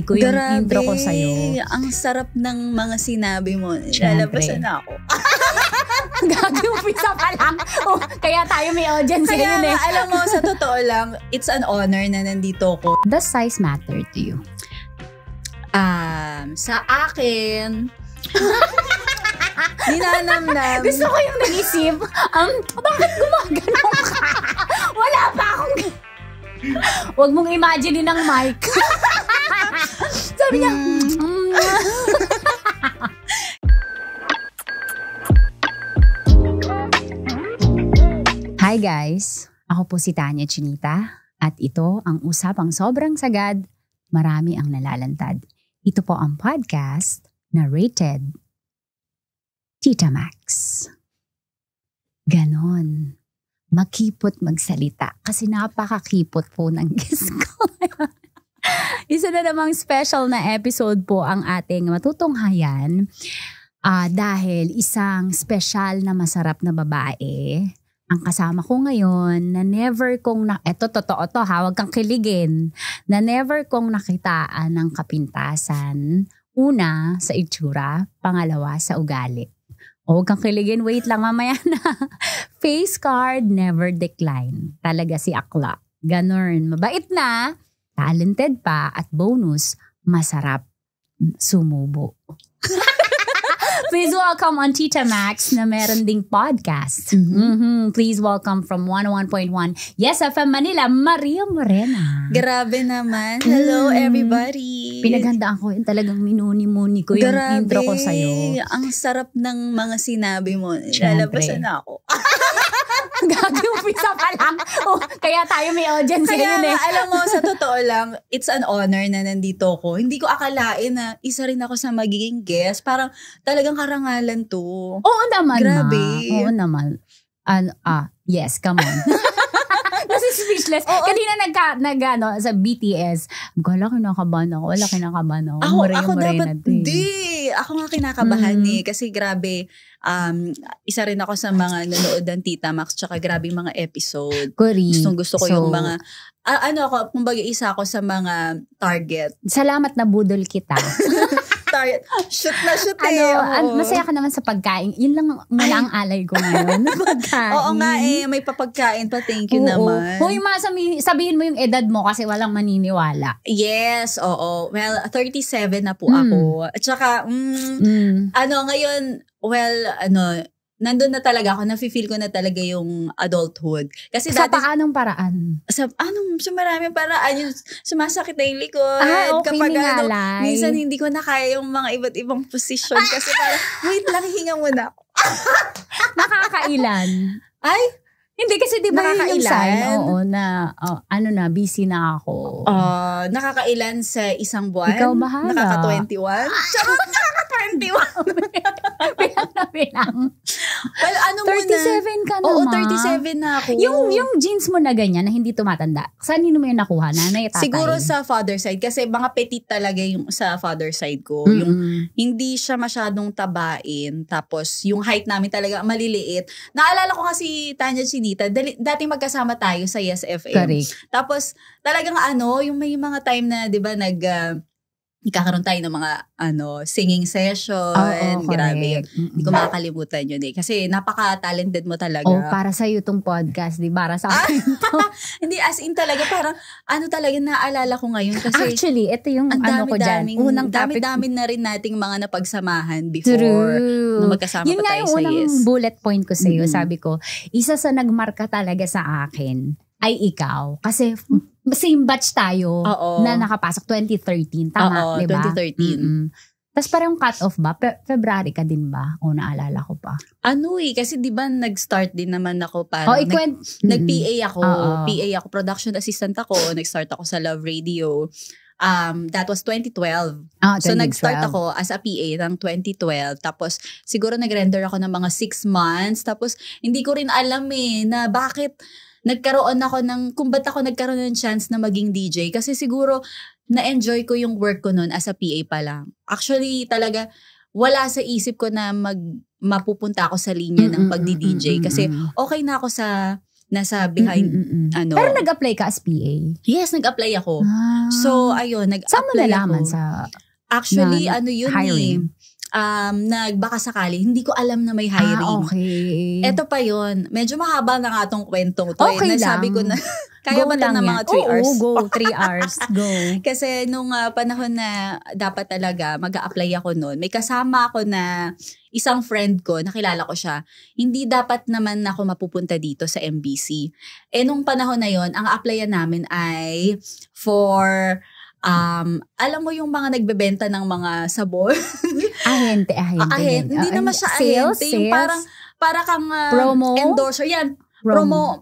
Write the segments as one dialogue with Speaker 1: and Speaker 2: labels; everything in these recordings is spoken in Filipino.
Speaker 1: ko yung intro ko sa'yo.
Speaker 2: Ang sarap ng mga sinabi mo. Lalabasan na ako.
Speaker 1: Gagi-umpisa pa lang. Kaya tayo may audience
Speaker 2: kaya
Speaker 1: yun eh.
Speaker 2: Alam mo, sa totoo lang, it's an honor na nandito ko.
Speaker 1: Does size matter to you?
Speaker 2: Sa akin, ninanamnam.
Speaker 1: Gusto ko yung nag-isip. Bakit gumagano'n ka? Wala pa akong... Huwag mong imagine ng mic. Sabi niya, Hi guys! Ako po si Tanya Chinita at ito ang Usapang Sobrang Sagad, Marami ang Nalalantad. Ito po ang podcast na rated Tita Max. Ganon. Makipot magsalita kasi napakakipot po ng guest ko. Isa na namang special na episode po ang ating matutunghayan dahil isang special na masarap na babae ang kasama ko ngayon na never kong eto totoo to ha, huwag kang kiligin, na never kong nakitaan ng kapintasan. Una, sa itsura, pangalawa, sa ugali. Huwag kang kiligin, wait lang mamaya na. Face card, never decline. Talaga si Akla. Ganon, mabait na, talented pa, at bonus, masarap sumubo. Please welcome on Tita Max na meron ding podcast. Please welcome from 101.1 Yes FM Manila, Maria Morena.
Speaker 2: Grabe naman. Hello everybody.
Speaker 1: Pinaghandaan ko yung talagang minuni-muni ko yung intro ko sa'yo.
Speaker 2: Ang sarap ng mga sinabi mo. Lalabasan na ako.
Speaker 1: Gagi-umpisa pa lang. Kaya tayo may audience yun eh.
Speaker 2: Alam mo, sa totoo lang, it's an honor na nandito ko. Hindi ko akalain na isa rin ako sa magiging guest. Parang talagang karangalan to.
Speaker 1: Oo naman.
Speaker 2: Grabe.
Speaker 1: Oo naman. Yes, come on. Kasi speechless. Kanina sa BTS, wala kinakabahan ako.
Speaker 2: Ako dapat, hindi. Ako nga kinakabahan kasi grabe, isa rin ako sa mga nanood ng Tita Max tsaka grabe mga episode. Gusto ko yung mga, kumbaga isa ako sa mga target.
Speaker 1: Salamat na budol kita.
Speaker 2: Target. Shoot
Speaker 1: Masaya ka naman sa pagkain. Yun lang muna ang alay ko ngayon. Pagkain.
Speaker 2: Oo nga may papagkain pa. Thank you naman.
Speaker 1: Hoy, sabihin mo yung edad mo kasi walang maniniwala.
Speaker 2: Yes, oo. Well, 37 na po ako. At saka, ngayon, nandun na talaga ako, nafe-feel ko na talaga yung adulthood. Kasi
Speaker 1: sa paanong paraan?
Speaker 2: Sa maraming paraan, yung sumasakit na yung likod.
Speaker 1: Okay,
Speaker 2: kapag
Speaker 1: minsan
Speaker 2: hindi ko na kaya yung mga iba't ibang position. Kasi parang, wait lang, hinga muna ako.
Speaker 1: Nakakailan? Hindi kasi di ba yung sign? Busy na ako.
Speaker 2: Nakakailan sa isang buwan?
Speaker 1: Ikaw bahala.
Speaker 2: Nakaka-21? Charot, nakaka-21.
Speaker 1: Bilang.
Speaker 2: Well,
Speaker 1: 37 ka naman.
Speaker 2: Oo, 37 na ako.
Speaker 1: Yung jeans mo na ganyan na hindi tumatanda, saan mo yung nakuha? Nanay, tatay?
Speaker 2: Siguro sa father side. Kasi mga petit talaga yung sa father side ko. Yung hindi siya masyadong tabain. Tapos yung height namin talaga maliliit. Naalala ko kasi Tanya Chinita, dati magkasama tayo sa Yes FM.
Speaker 1: Correct.
Speaker 2: Tapos talagang yung may mga time na 'di ba nagkakaroon tayo ng mga singing session. Grabe yun. Hindi ko makakalimutan yun eh. Kasi napaka-talented mo talaga.
Speaker 1: Para sa'yo itong podcast, di para sa akin to.
Speaker 2: Hindi, as in talaga, parang talaga naalala ko ngayon. Kasi
Speaker 1: actually, ito yung ko dyan. Unang
Speaker 2: dami-dami na rin nating mga napagsamahan before. Na magkasama
Speaker 1: yun
Speaker 2: pa tayo sa Yes. Yun nga
Speaker 1: yung unang bullet point ko sa'yo. Sabi ko, isa sa nagmarka talaga sa akin ay ikaw. Kasi same batch tayo na nakapasok 2013. Tama,
Speaker 2: di ba? 2013.
Speaker 1: Tapos parang cut-off ba? February ka din ba? O naalala ko pa.
Speaker 2: Kasi di ba nag-start din naman ako parang nag-PA ako. PA ako, production assistant ako. Nag-start ako sa Love Radio. That was 2012. 2012. So nag-start ako as a PA ng 2012. Tapos siguro nag-render ako ng mga 6 months. Tapos hindi ko rin alam na bakit nagkaroon ako kung ba't ako nagkaroon ng chance na maging DJ. Kasi siguro, na-enjoy ko yung work ko noon as a PA pa lang. Actually, talaga, wala sa isip ko na mapupunta ako sa linya ng pagdi-DJ. Kasi okay na ako sa nasa behind,
Speaker 1: Pero nag-apply ka as PA?
Speaker 2: Yes, nag-apply ako. So, ayun, nag-apply
Speaker 1: saan mo nalaman sa
Speaker 2: actually, hiring? Nagbaka sakali, hindi ko alam na may hiring.
Speaker 1: Okay.
Speaker 2: Ito pa yun, medyo mahaba na nga tong kwentong to.
Speaker 1: Okay lang.
Speaker 2: Nasabi ko na, kaya ba ito na mga 3 hours?
Speaker 1: Go, 3 hours, go.
Speaker 2: Kasi nung panahon na dapat talaga mag-a-apply ako noon, may kasama ako na isang friend ko, nakilala ko siya. Hindi dapat naman ako mapupunta dito sa MBC. Nung panahon na yon, ang applyan namin ay for alam mo yung mga nagbebenta ng mga sabon?
Speaker 1: Ahente.
Speaker 2: Hindi naman siya ahente. Yung para kang endorser. Yan.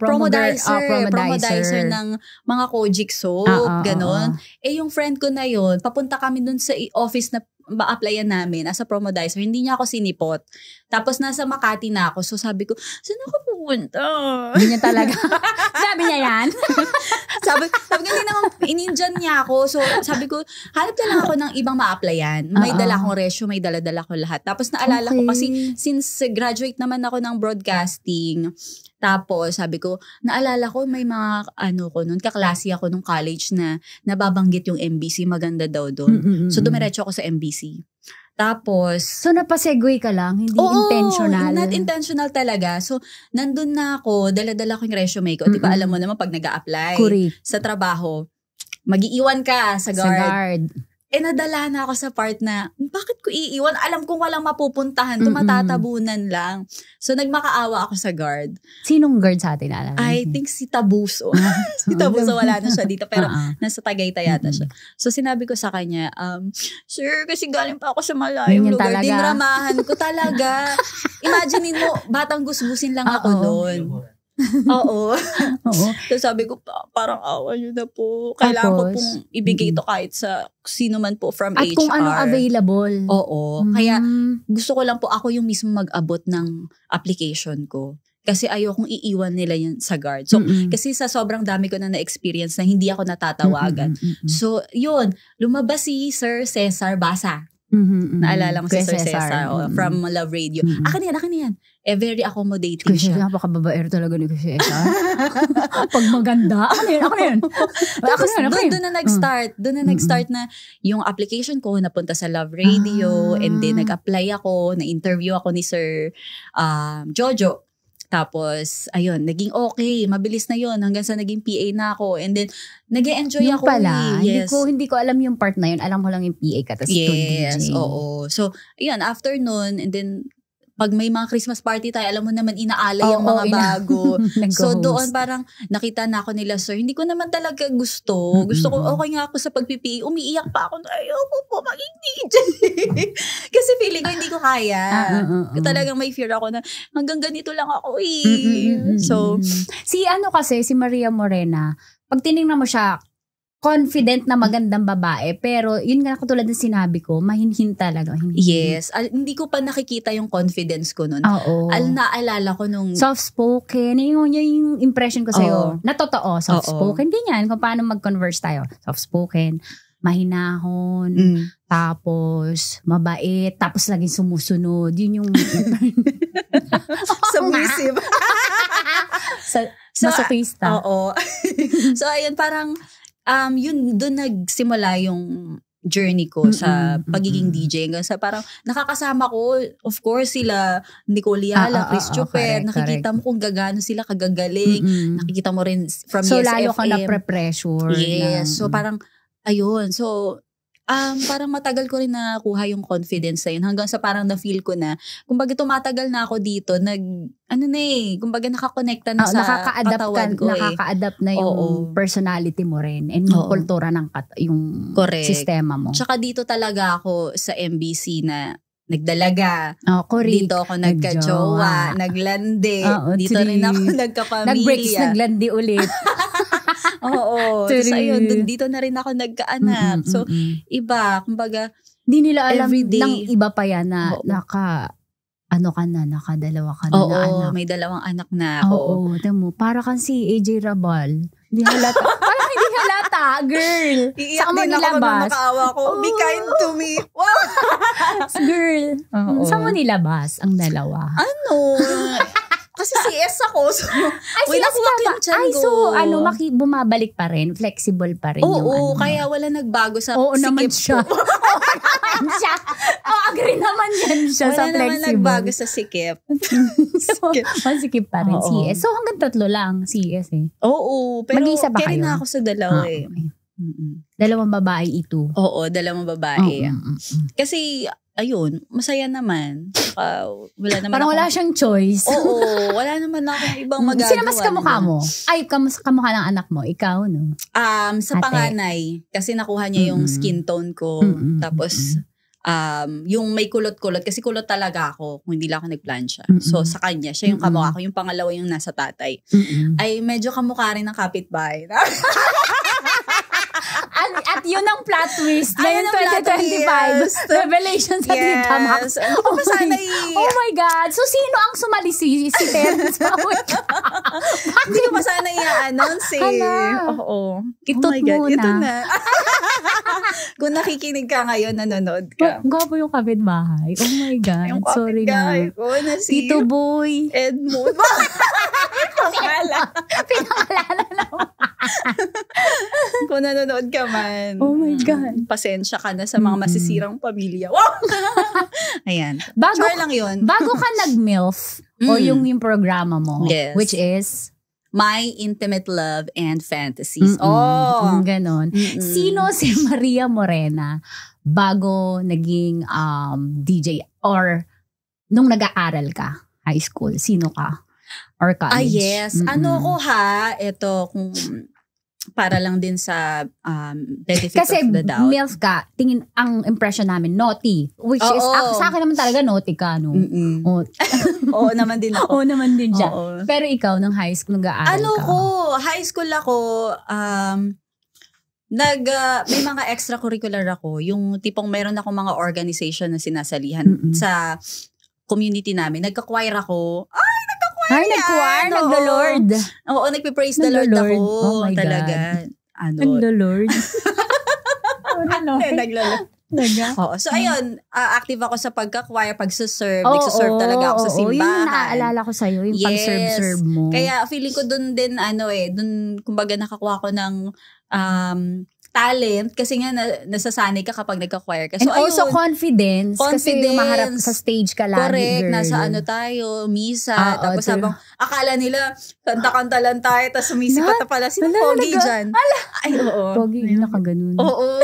Speaker 2: Promodizer ng mga Kojic soap. Ganon. Yung friend ko na yun, papunta kami dun sa office na ma-applyan namin as a promodizer. Hindi niya ako sinipot. Tapos nasa Makati na ako. So sabi ko, saan ako pupunta?
Speaker 1: Hindi niya talaga. Sabi niya yan?
Speaker 2: sabi ko, hindi naman, in-Indian niya ako. So sabi ko, hanap na lang ako ng ibang ma-applyan. May dala akong resume, may dala-dala ko lahat. Tapos naalala ko kasi since graduate naman ako ng broadcasting, tapos sabi ko, naalala ko may mga kaklase ako nung college na nababanggit yung MBC, maganda daw doon. So dumiretso ako sa MBC. Tapos,
Speaker 1: so napasegue ka lang, hindi intentional.
Speaker 2: Not intentional talaga. So nandun na ako, dala-dala ko yung resume ko. Di ba alam mo naman pag nag-a-apply sa trabaho, mag-iiwan ka sa guard. Nadala na ako sa part na, bakit ko iiwan? Alam kong walang mapupuntahan, tumatatabunan lang. So, nagmakaawa ako sa guard.
Speaker 1: Sinong guard sa atin?
Speaker 2: I think si Tabuso. Si Tabuso wala na siya dito, pero nasa Tagaytay yata siya. So, sinabi ko sa kanya, sir, kasi galing pa ako sa malayong lugar. Dinramahan ko talaga. Imagine mo, batang gusgusin lang ako noon. Oo. So sabi ko, parang awa nyo na po. Kailangan ko pong ibigay ito kahit sa sino man po from HR.
Speaker 1: At kung ano available.
Speaker 2: Oo. Kaya gusto ko lang po ako yung mismo mag-abot ng application ko. Kasi ayokong iiwan nila yun sa guard. So, kasi sa sobrang dami ko na na-experience na hindi ako natatawagan. So, yun. Lumabas si Sir Cesar Basa. Naalala mo si Sir Cesar from Love Radio. Akin yan. Very accommodating siya.
Speaker 1: Napakababaero talaga ni Cesar. Pag maganda. Ako na yun.
Speaker 2: Tapos doon na nag-start. Doon na nag-start na yung application ko napunta sa Love Radio and then nag-apply ako, na-interview ako ni Sir Jojo. Tapos, ayun, naging okay. Mabilis na yun hanggang sa naging PA na ako. And then, nag-e-enjoy
Speaker 1: yung
Speaker 2: ako.
Speaker 1: Pala, yes. Hindi ko alam yung part na yun. Alam ko lang yung PA ka. Tapos
Speaker 2: yes, oo. So, ayun, after nun, and then, pag may mga Christmas party tayo, alam mo naman inaalay ang mga bago. So doon parang nakita na ako nila, sir. Hindi ko naman talaga gusto. Gusto ko, okay nga ako sa pag-PPA. Umiiyak pa ako. Ayoko po maging DJ. Kasi feeling ko hindi ko kaya. Talagang may fear ako na hanggang ganito lang ako So,
Speaker 1: si Maria Morena, pag tinignan mo siya, confident na magandang babae, pero yun nga katulad ng sinabi ko, mahinhin talaga.
Speaker 2: Yes. Hindi ko pa nakikita yung confidence ko nun.
Speaker 1: Oo.
Speaker 2: Naalala ko nung
Speaker 1: soft-spoken, yung impression ko sa'yo. Na totoo, soft-spoken. Ganyan, kung paano mag-converse tayo. Soft-spoken, mahinahon, tapos mabait, tapos laging sumusunod. Yun yung
Speaker 2: submissive.
Speaker 1: Masokista.
Speaker 2: Oo. So, ayun, parang yun, doon nagsimula yung journey ko sa pagiging DJ. Hanggang sa parang nakakasama ko, of course, sila Nicole Yala, Chris Chuper. Nakikita mo kung gagano sila, kagagaling. Nakikita mo rin from
Speaker 1: so,
Speaker 2: Yes FM.
Speaker 1: So, lalo ka na-pressure.
Speaker 2: Yes. So, parang, ayun. So, parang matagal ko rin nakuha yung confidence na yun. Hanggang sa parang na-feel ko na, kumbaga tumatagal na ako dito, kumbaga nakakonekta na sa katawan ko.
Speaker 1: Nakaka-adapt na yung personality mo rin and yung kultura ng yung sistema mo.
Speaker 2: Tsaka dito talaga ako sa MBC na nagdalaga. Dito ako nagka-jowa, naglandi. Dito rin ako nagkapamilya.
Speaker 1: Nag-breaks, naglandi ulit.
Speaker 2: Oo. So, ayun, dito na rin ako nagkaanak. So, iba, kumbaga,
Speaker 1: hindi nila alam ng iba pa yan na nakadalawa ka na na anak.
Speaker 2: May dalawang anak na ako.
Speaker 1: Oo, tamo. Para kang si AJ Rabal. Hindi halata. Parang hindi halata, girl.
Speaker 2: Iiyak din ako pag makaawa ko. Be kind to me. Wow!
Speaker 1: Girl. Saan mo nilabas ang dalawa?
Speaker 2: Kasi CS ako. So,
Speaker 1: ay, CS ka ba? Ay, so, bumabalik pa rin? Flexible pa rin yung
Speaker 2: kaya wala nagbago sa
Speaker 1: sikip naman siya.
Speaker 2: ko.
Speaker 1: Agree naman yan siya sa flexible.
Speaker 2: Wala naman nagbago sa sikip.
Speaker 1: Sikip pa rin, CS. So, hanggang 3 lang, CS eh.
Speaker 2: Oo, pero carry na ako sa dalawa eh.
Speaker 1: Okay. Dalawang babae ito.
Speaker 2: Oo, dalawang babae. Kasi, ayun, masaya naman. Wala naman
Speaker 1: parang wala siyang choice.
Speaker 2: Oo, wala naman akong ibang magagawa.
Speaker 1: Sino mas kamukha mo? Ay, kamukha ng anak mo. Ikaw, no?
Speaker 2: Sa panganay. Kasi nakuha niya yung skin tone ko. Tapos, yung may kulot-kulot. Kasi kulot talaga ako kung hindi lang ako nagplansya. So, sa kanya, siya yung kamukha ko. Yung pangalawa yung nasa tatay. Ay, medyo kamukha rin ng kapitbahay.
Speaker 1: At yun ang plot twist ngayon 2025. Revelations sa Tita Max. Oh my God. So, sino ang sumali si Terence?
Speaker 2: Hindi ko pa sana i-announce eh. Oo.
Speaker 1: Kitot muna.
Speaker 2: Ito na. Kung nakikinig ka ngayon, nanonood ka.
Speaker 1: Gwapo yung kapitbahay. Oh my God.
Speaker 2: Yung
Speaker 1: sorry na.
Speaker 2: Ko na si
Speaker 1: Tito Boy.
Speaker 2: Edmund.
Speaker 1: Pinangalala naman.
Speaker 2: Kung nanonood ka man.
Speaker 1: Oh my God.
Speaker 2: Pasensya ka na sa mga masisirang pamilya. Wow! Ayan. Char lang yun.
Speaker 1: Bago ka nag-MILF, o yung programa mo,
Speaker 2: yes,
Speaker 1: which is?
Speaker 2: My Intimate Love and Fantasies. Oh!
Speaker 1: Ganon. Sino si Maria Morena bago naging DJ? Or nung nag-aaral ka, high school, sino ka? Or college?
Speaker 2: Yes. Ano ko ha? Ito, kung para lang din sa benefit
Speaker 1: kasi
Speaker 2: of the doubt.
Speaker 1: Kasi MILF ka, tingin ang impression namin, naughty. Which is, sa akin naman talaga naughty ka, no?
Speaker 2: Oo naman din ako.
Speaker 1: Oo naman din siya. Pero ikaw, nung high school, nag-aaral ka?
Speaker 2: High school ako, may mga extracurricular ako. Yung tipong meron ako mga organization na sinasalihan sa community namin. Nagka-choir ako.
Speaker 1: Ay, nag-choir? Nagdo-Lord?
Speaker 2: Oo, nagpipraise the Lord ako.
Speaker 1: Oh my
Speaker 2: talaga.
Speaker 1: God. Nagdo-Lord?
Speaker 2: Naglo-Lord. Oo. So, ayun, active ako sa pagka-choir, pagsaserve. Nagsaserve talaga ako sa simbahan.
Speaker 1: Yung naaalala ko sa'yo, yung pag-serve-serve mo.
Speaker 2: Kaya feeling ko dun din, dun, kumbaga nakakuha ko ng talent kasi nga nasasanay ka kapag nagka-choir ka. So,
Speaker 1: and also confidence kasi maharap sa stage ka lagi.
Speaker 2: Correct.
Speaker 1: Girl.
Speaker 2: Nasa tayo, misa. Tapos habang akala nila, kanta-kanta lang tayo, tapos sumisipat na pala. Sino Pogi dyan? Ay, oo.
Speaker 1: Pogi, nakaganon.
Speaker 2: Oo.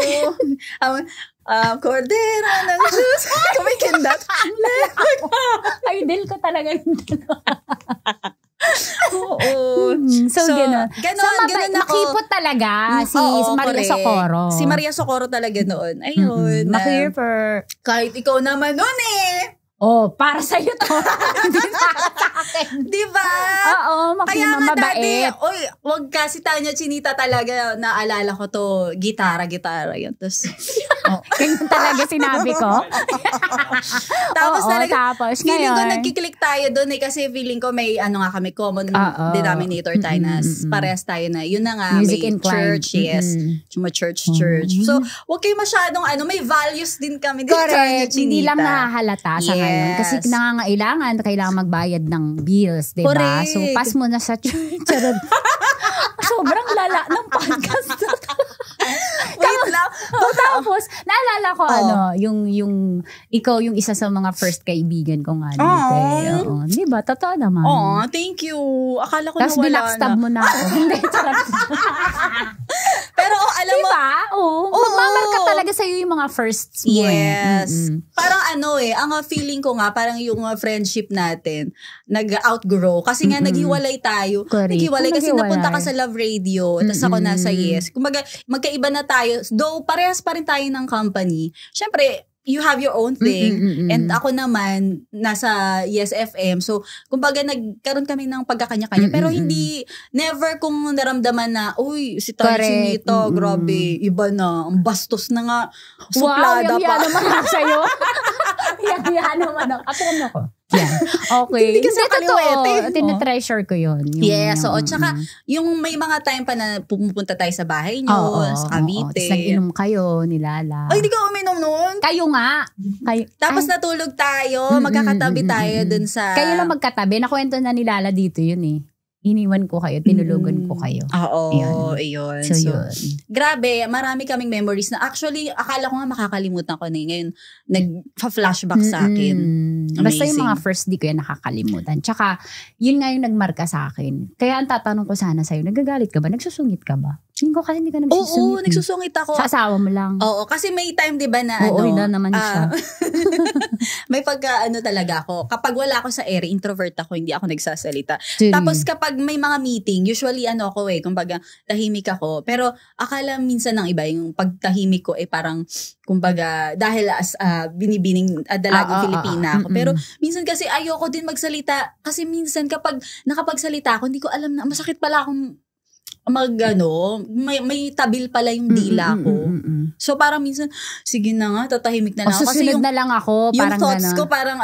Speaker 2: Cordero ng Diyos. Kumikindat.
Speaker 1: Idol ko talaga yung
Speaker 2: Oo.
Speaker 1: So, gano'n.
Speaker 2: Gano'n ako.
Speaker 1: Makipot talaga si Maria Socorro.
Speaker 2: Si Maria Socorro talaga noon. Ayun.
Speaker 1: Makipot.
Speaker 2: Kahit ikaw naman noon eh.
Speaker 1: Para sa'yo to. Hindi na sa akin.
Speaker 2: Diba?
Speaker 1: Oo,
Speaker 2: kaya nga
Speaker 1: mabait.
Speaker 2: Wag kasi Tanya Chinita talaga, naalala ko to, gitara yun. Tapos,
Speaker 1: ganyan talaga sinabi ko.
Speaker 2: Tapos talaga, feeling ko
Speaker 1: ngayon,
Speaker 2: nagkiklik tayo doon kasi feeling ko may kami, common denominator tayo na parehas tayo na, yun na nga,
Speaker 1: music
Speaker 2: may
Speaker 1: inclined.
Speaker 2: church, yes. Church. So, wag kayo masyadong, may values din kami dito.
Speaker 1: Correct. Hindi lang nahahalata sa ngayon. Kasi kailangan magbayad ng bills, diba?
Speaker 2: Correct.
Speaker 1: So, pass mo na sa church. Sobrang lala ng podcast na
Speaker 2: Wait lang.
Speaker 1: Tapos, naalala ko, yung ikaw yung isa sa mga first kaibigan ko nga. Diba? Totoo naman.
Speaker 2: Thank you. Akala ko
Speaker 1: tapos
Speaker 2: nawala na. Tapos
Speaker 1: binackstab mo na ako. Hindi,
Speaker 2: pero alam mo.
Speaker 1: Diba? Magmamarka talaga sa'yo yung mga firsts mo.
Speaker 2: Yes. Parang ang feeling ko nga, parang yung friendship natin, nag-outgrow. Kasi nga, naghiwalay tayo.
Speaker 1: Correct.
Speaker 2: Naghiwalay kasi napunta ka sa Love Radio, tapos ako nasa Yes. Kumbaga, magkaiba na tayo. Though, parehas pa rin tayo ng company. Syempre, you have your own thing. And ako naman, nasa Yes FM. So, kumbaga, nagkaroon kami ng pagkakanya-kanya. Pero hindi, never kong naramdaman na, uy, si Tanya Chinita, grabe, iba na. Ang bastos na nga. Suplada
Speaker 1: wow, yung naman ako sa'yo. Yung naman ako. At ano ko? Yan. Okay.
Speaker 2: Hindi kasi kaliwete.
Speaker 1: Tinetreasure ko yun.
Speaker 2: Yes. So, tsaka, yung may mga time pa na pupunta tayo sa bahay nyo, sa Cavite.
Speaker 1: Tapos nag-inom kayo, nilala.
Speaker 2: Ay, hindi ka uminom nun?
Speaker 1: Kayo nga.
Speaker 2: Tapos natulog tayo, magkakatabi tayo dun sa...
Speaker 1: Kayo lang magkatabi. Nakwento na nilala dito yun eh. Iniwan ko kayo, tinulugan ko kayo.
Speaker 2: Oo, yun.
Speaker 1: So, yun.
Speaker 2: Grabe, marami kaming memories na actually, akala ko nga makakalimutan ko na ngayon. Nag-flashback sa akin.
Speaker 1: Basta yung mga first di ko yan nakakalimutan. Tsaka, yun nga yung nagmarka sa akin. Kaya ang tatanong ko sana sa'yo, nagagalit ka ba? Nagsusungit ka ba? Hindi ko kasi hindi ka nagsusungit.
Speaker 2: Oo, nagsusungit ako.
Speaker 1: Sa asawa mo lang.
Speaker 2: Oo, kasi may time di ba na
Speaker 1: Oo, na naman siya.
Speaker 2: may talaga ako. Kapag wala ako sa ere, introvert ako, hindi ako nagsasalita.
Speaker 1: Really?
Speaker 2: Tapos kapag may mga meeting, usually ako kumbaga tahimik ako. Pero akala minsan ng iba, yung pagtahimik ko parang, kumbaga, dahil as binibining dalagang Filipina ako. Pero minsan kasi ayoko din magsalita. Kasi minsan kapag nakapagsalita ako, hindi ko alam na masakit pala akong may tabil pala yung dila ko. So parang minsan, sige na nga, tatahimik na lang ako.
Speaker 1: Kasi na lang ako.
Speaker 2: Yung thoughts ko parang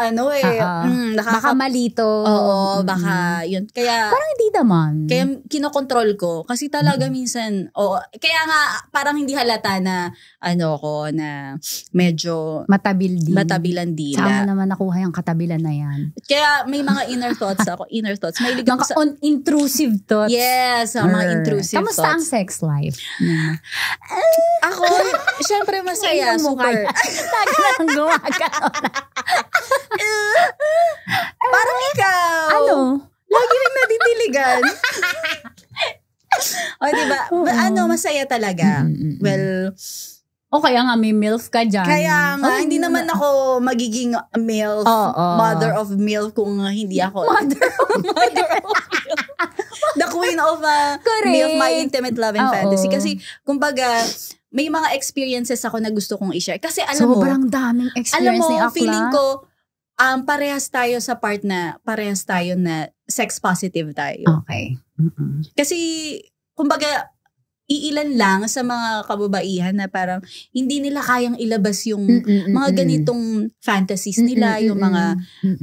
Speaker 1: baka malito.
Speaker 2: Oo, baka yun. Kaya,
Speaker 1: parang hindi naman.
Speaker 2: Kaya kinokontrol ko. Kasi talaga minsan, kaya nga parang hindi halata na na medyo matabilan dila.
Speaker 1: Saan mo naman nakuha yung katabilan na yan?
Speaker 2: Kaya may mga inner thoughts ako. Mahilig ako sa...
Speaker 1: intrusive thoughts.
Speaker 2: Yes, mga intrusive
Speaker 1: kamusta
Speaker 2: thoughts.
Speaker 1: Ang sex life?
Speaker 2: Ako, syempre masaya. Super.
Speaker 1: Taga lang gumagano.
Speaker 2: Parang ikaw.
Speaker 1: Ano?
Speaker 2: Lagi rin nadidiligan. Diba? Masaya talaga. Well,
Speaker 1: kaya nga may MILF ka dyan.
Speaker 2: Kaya nga, hindi naman ako magiging MILF, mother of MILF kung hindi ako.
Speaker 1: Mother of MILF.
Speaker 2: The queen of MILF, my intimate love and fantasy. Kasi, kumbaga, may mga experiences ako na gusto kong i-share. Kasi alam mo,
Speaker 1: sobrang daming experience ni Akla.
Speaker 2: Feeling ko, parehas tayo sa part na, parehas tayo na sex positive tayo.
Speaker 1: Okay.
Speaker 2: Kasi, kumbaga, iilan lang sa mga kababaihan na parang hindi nila kayang ilabas yung mga ganitong fantasies nila, yung mga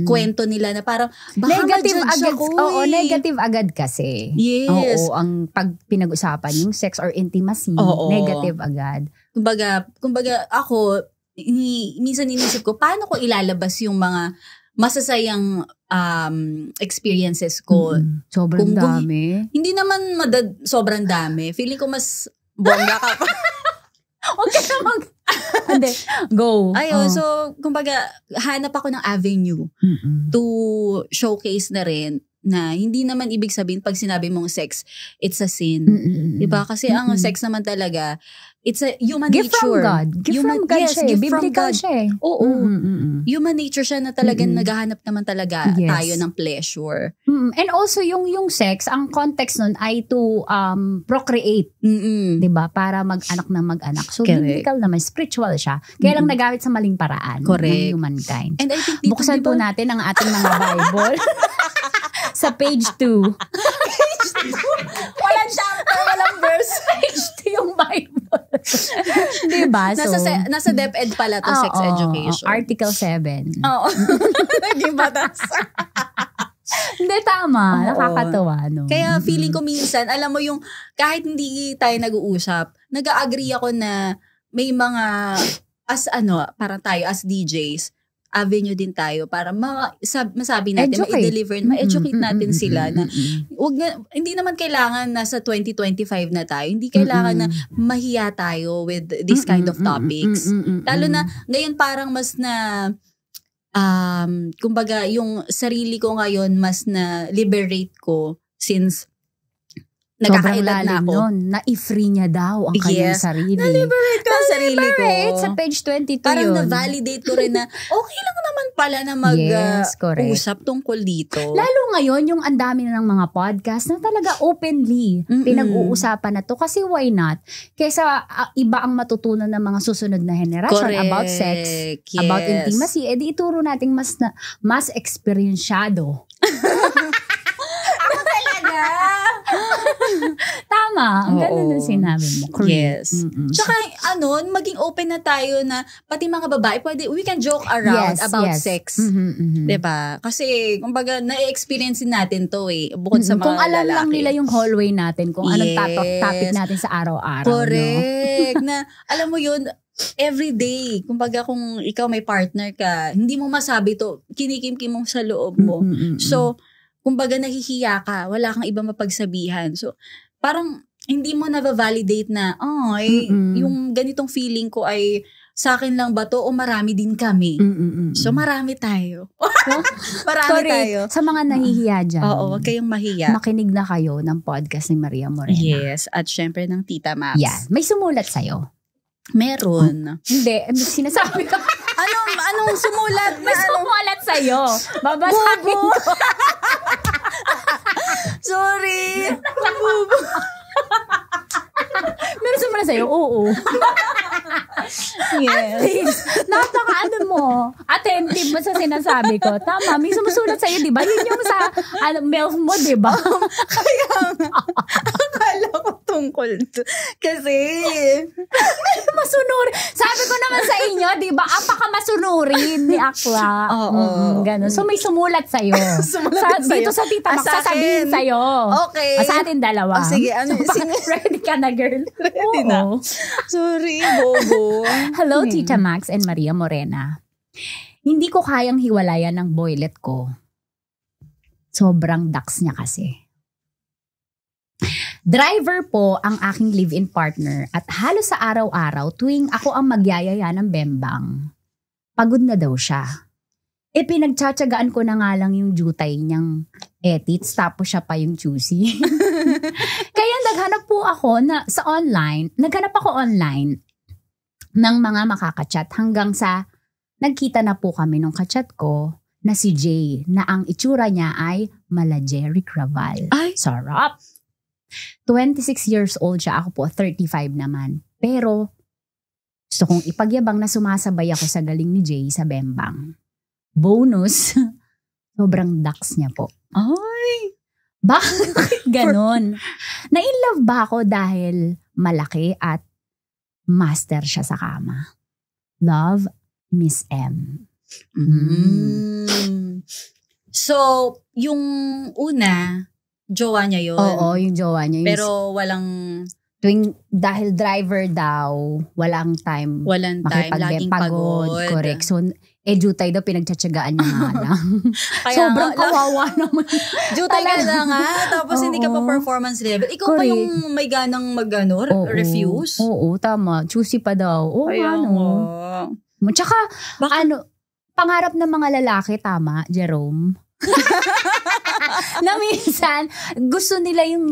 Speaker 2: kwento nila na parang baka
Speaker 1: negative agad.
Speaker 2: Ako,
Speaker 1: negative agad kasi.
Speaker 2: Yes.
Speaker 1: Ang pag pinag-usapan yung sex or intimacy, negative agad.
Speaker 2: Kumbaga ako, minsan inisip ko, paano ko ilalabas yung mga masasayang experiences ko.
Speaker 1: Sobrang dami.
Speaker 2: Hindi naman sobrang dami. Feeling ko mas bongga ka pa.
Speaker 1: Huwag ka na Hindi. Go.
Speaker 2: Ayun, so, kumbaga, hanap ako ng avenue to showcase na rin na hindi naman ibig sabihin pag sinabi mong sex, it's a sin. Diba? Kasi ang sex naman talaga, it's a human
Speaker 1: gift
Speaker 2: nature.
Speaker 1: From God. Gift from God siya.
Speaker 2: Gift
Speaker 1: Biblical
Speaker 2: from God.
Speaker 1: Siya.
Speaker 2: Oo. Human nature siya na talagang naghahanap naman talaga tayo ng pleasure.
Speaker 1: And also, yung sex, ang context nun ay to procreate. Diba? Para mag-anak na mag-anak. So, biblical naman. Spiritual siya. Kaya lang nagamit sa maling paraan.
Speaker 2: Correct.
Speaker 1: Ng humankind.
Speaker 2: And I think dito,
Speaker 1: buksan po natin ang ating mga Bible. Sa page 2.
Speaker 2: Walang chapter, walang verse.
Speaker 1: Page 2 yung Bible. Diba? So,
Speaker 2: nasa DepEd pala to, sex education.
Speaker 1: Article 7.
Speaker 2: Oo. Naging batas.
Speaker 1: Hindi, tama. Nakakatawa, no?
Speaker 2: Kaya feeling ko minsan, alam mo yung, kahit hindi tayo nag-uusap, nag-agree ako na may mga, parang tayo as DJs, avenue din tayo para masabi natin, ma-educate natin sila na hindi naman kailangan nasa 2025 na tayo, hindi kailangan na mahiya tayo with this kind of topics. Lalo na ngayon parang mas na kumbaga yung sarili ko ngayon mas na liberate ko since nagkakaedad na ako.
Speaker 1: Na-free niya daw ang kanyang sarili.
Speaker 2: Na-liberate ko ang sarili ko.
Speaker 1: Sa page 22
Speaker 2: parang
Speaker 1: yun.
Speaker 2: Na-validate ko rin na okay lang naman pala na mag-usap tungkol dito.
Speaker 1: Lalo ngayon, yung ang dami na ng mga podcast na talaga openly pinag-uusapan na to. Kasi why not? Kaysa iba ang matutunan ng mga susunod na henerasyon about sex, about intimacy, edi ituro natin mas experiensyado.
Speaker 2: Ako talaga!
Speaker 1: Tama. Ang ganda na sinabi mo. Correct.
Speaker 2: Yes. Tsaka, maging open na tayo na pati mga babae, we can joke around about sex. Diba? Kasi, kumbaga, na-experience natin to bukod sa mga
Speaker 1: kung alam
Speaker 2: lalaki.
Speaker 1: lang nila yung hallway natin, kung anong topic natin sa araw-araw.
Speaker 2: Correct. Na, alam mo yun, everyday, kumbaga kung ikaw may partner ka, hindi mo masabi to, kinikimkim mo sa loob mo. So, kumbaga nahihiya ka, wala kang ibang mapagsabihan. So, parang hindi mo na-validate na, yung ganitong feeling ko ay sa akin lang ba to o marami din kami. So, marami tayo. Marami tayo.
Speaker 1: Sa mga nahihiya dyan.
Speaker 2: Oo, wag kayong mahiya.
Speaker 1: Makinig na kayo ng podcast ni Maria Morena.
Speaker 2: Yes, at syempre ng Tita Max.
Speaker 1: Yeah. May sumulat sa'yo.
Speaker 2: Meron.
Speaker 1: Hindi, sinasabi ko.
Speaker 2: Anong sumulat?
Speaker 1: May sumulat sa'yo. Babasahin ko.
Speaker 2: Sorry.
Speaker 1: Meron sumulat sa'yo? Oo.
Speaker 2: Yes.
Speaker 1: At least, attentive mo sa sinasabi ko. Tama, may sumusulat sa'yo, di ba? Yun yung sa mail mo, di ba?
Speaker 2: Kaya akala ko tungkol to. Kasi,
Speaker 1: masunuri. Sabi ko naman sa inyo, di ba? Apaka masunurin ni Akla.
Speaker 2: Oo.
Speaker 1: Ganun. So, may sumulat sa'yo. Dito sa Tita Max, sasabihin sa'yo.
Speaker 2: Okay.
Speaker 1: Sa atin dalawa.
Speaker 2: Sige,
Speaker 1: ready ka na, girl?
Speaker 2: Ready na. Sorry, bobo.
Speaker 1: Hello, Tita Max and Maria Morena. Hindi ko kayang hiwalayan ng boylet ko. Sobrang dax niya kasi. Driver po ang aking live-in partner at halos sa araw-araw tuwing ako ang magyayaya ng bembang. Pagod na daw siya. Pinagtsatsagaan ko na nga lang yung jutay niyang etits tapos siya pa yung juicy. Kaya naghanap ako online ng mga makakachat hanggang sa nagkita na po kami nung kachat ko na si Jay na ang itsura niya ay mala Jerry Craval.
Speaker 2: Ay!
Speaker 1: Sarap! 26 years old siya. Ako po, 35 naman. Pero, gusto kong ipagyabang na sumasabay ako sa galing ni Jay sa bembang. Bonus, sobrang dax niya po.
Speaker 2: Ay!
Speaker 1: Bakit ganon? Na-inlove ba ako dahil malaki at master siya sa kama? Love, Miss M.
Speaker 2: So, yung una, jowa niya yun.
Speaker 1: Oo, yung jowa niya.
Speaker 2: Pero walang...
Speaker 1: Dahil driver daw, walang time.
Speaker 2: Walang time, laging pagod.
Speaker 1: Correct. So, jutay daw, pinagtsatsagaan niya nga lang. Sobrang kawawa naman.
Speaker 2: Jutay ka na nga, tapos hindi ka pa performance level. Ikaw pa yung may ganang refuse?
Speaker 1: Oo, tama. Choosy pa daw. Oo, Tsaka, pangarap ng mga lalaki, tama, Jerome? Na minsan, gusto nila yung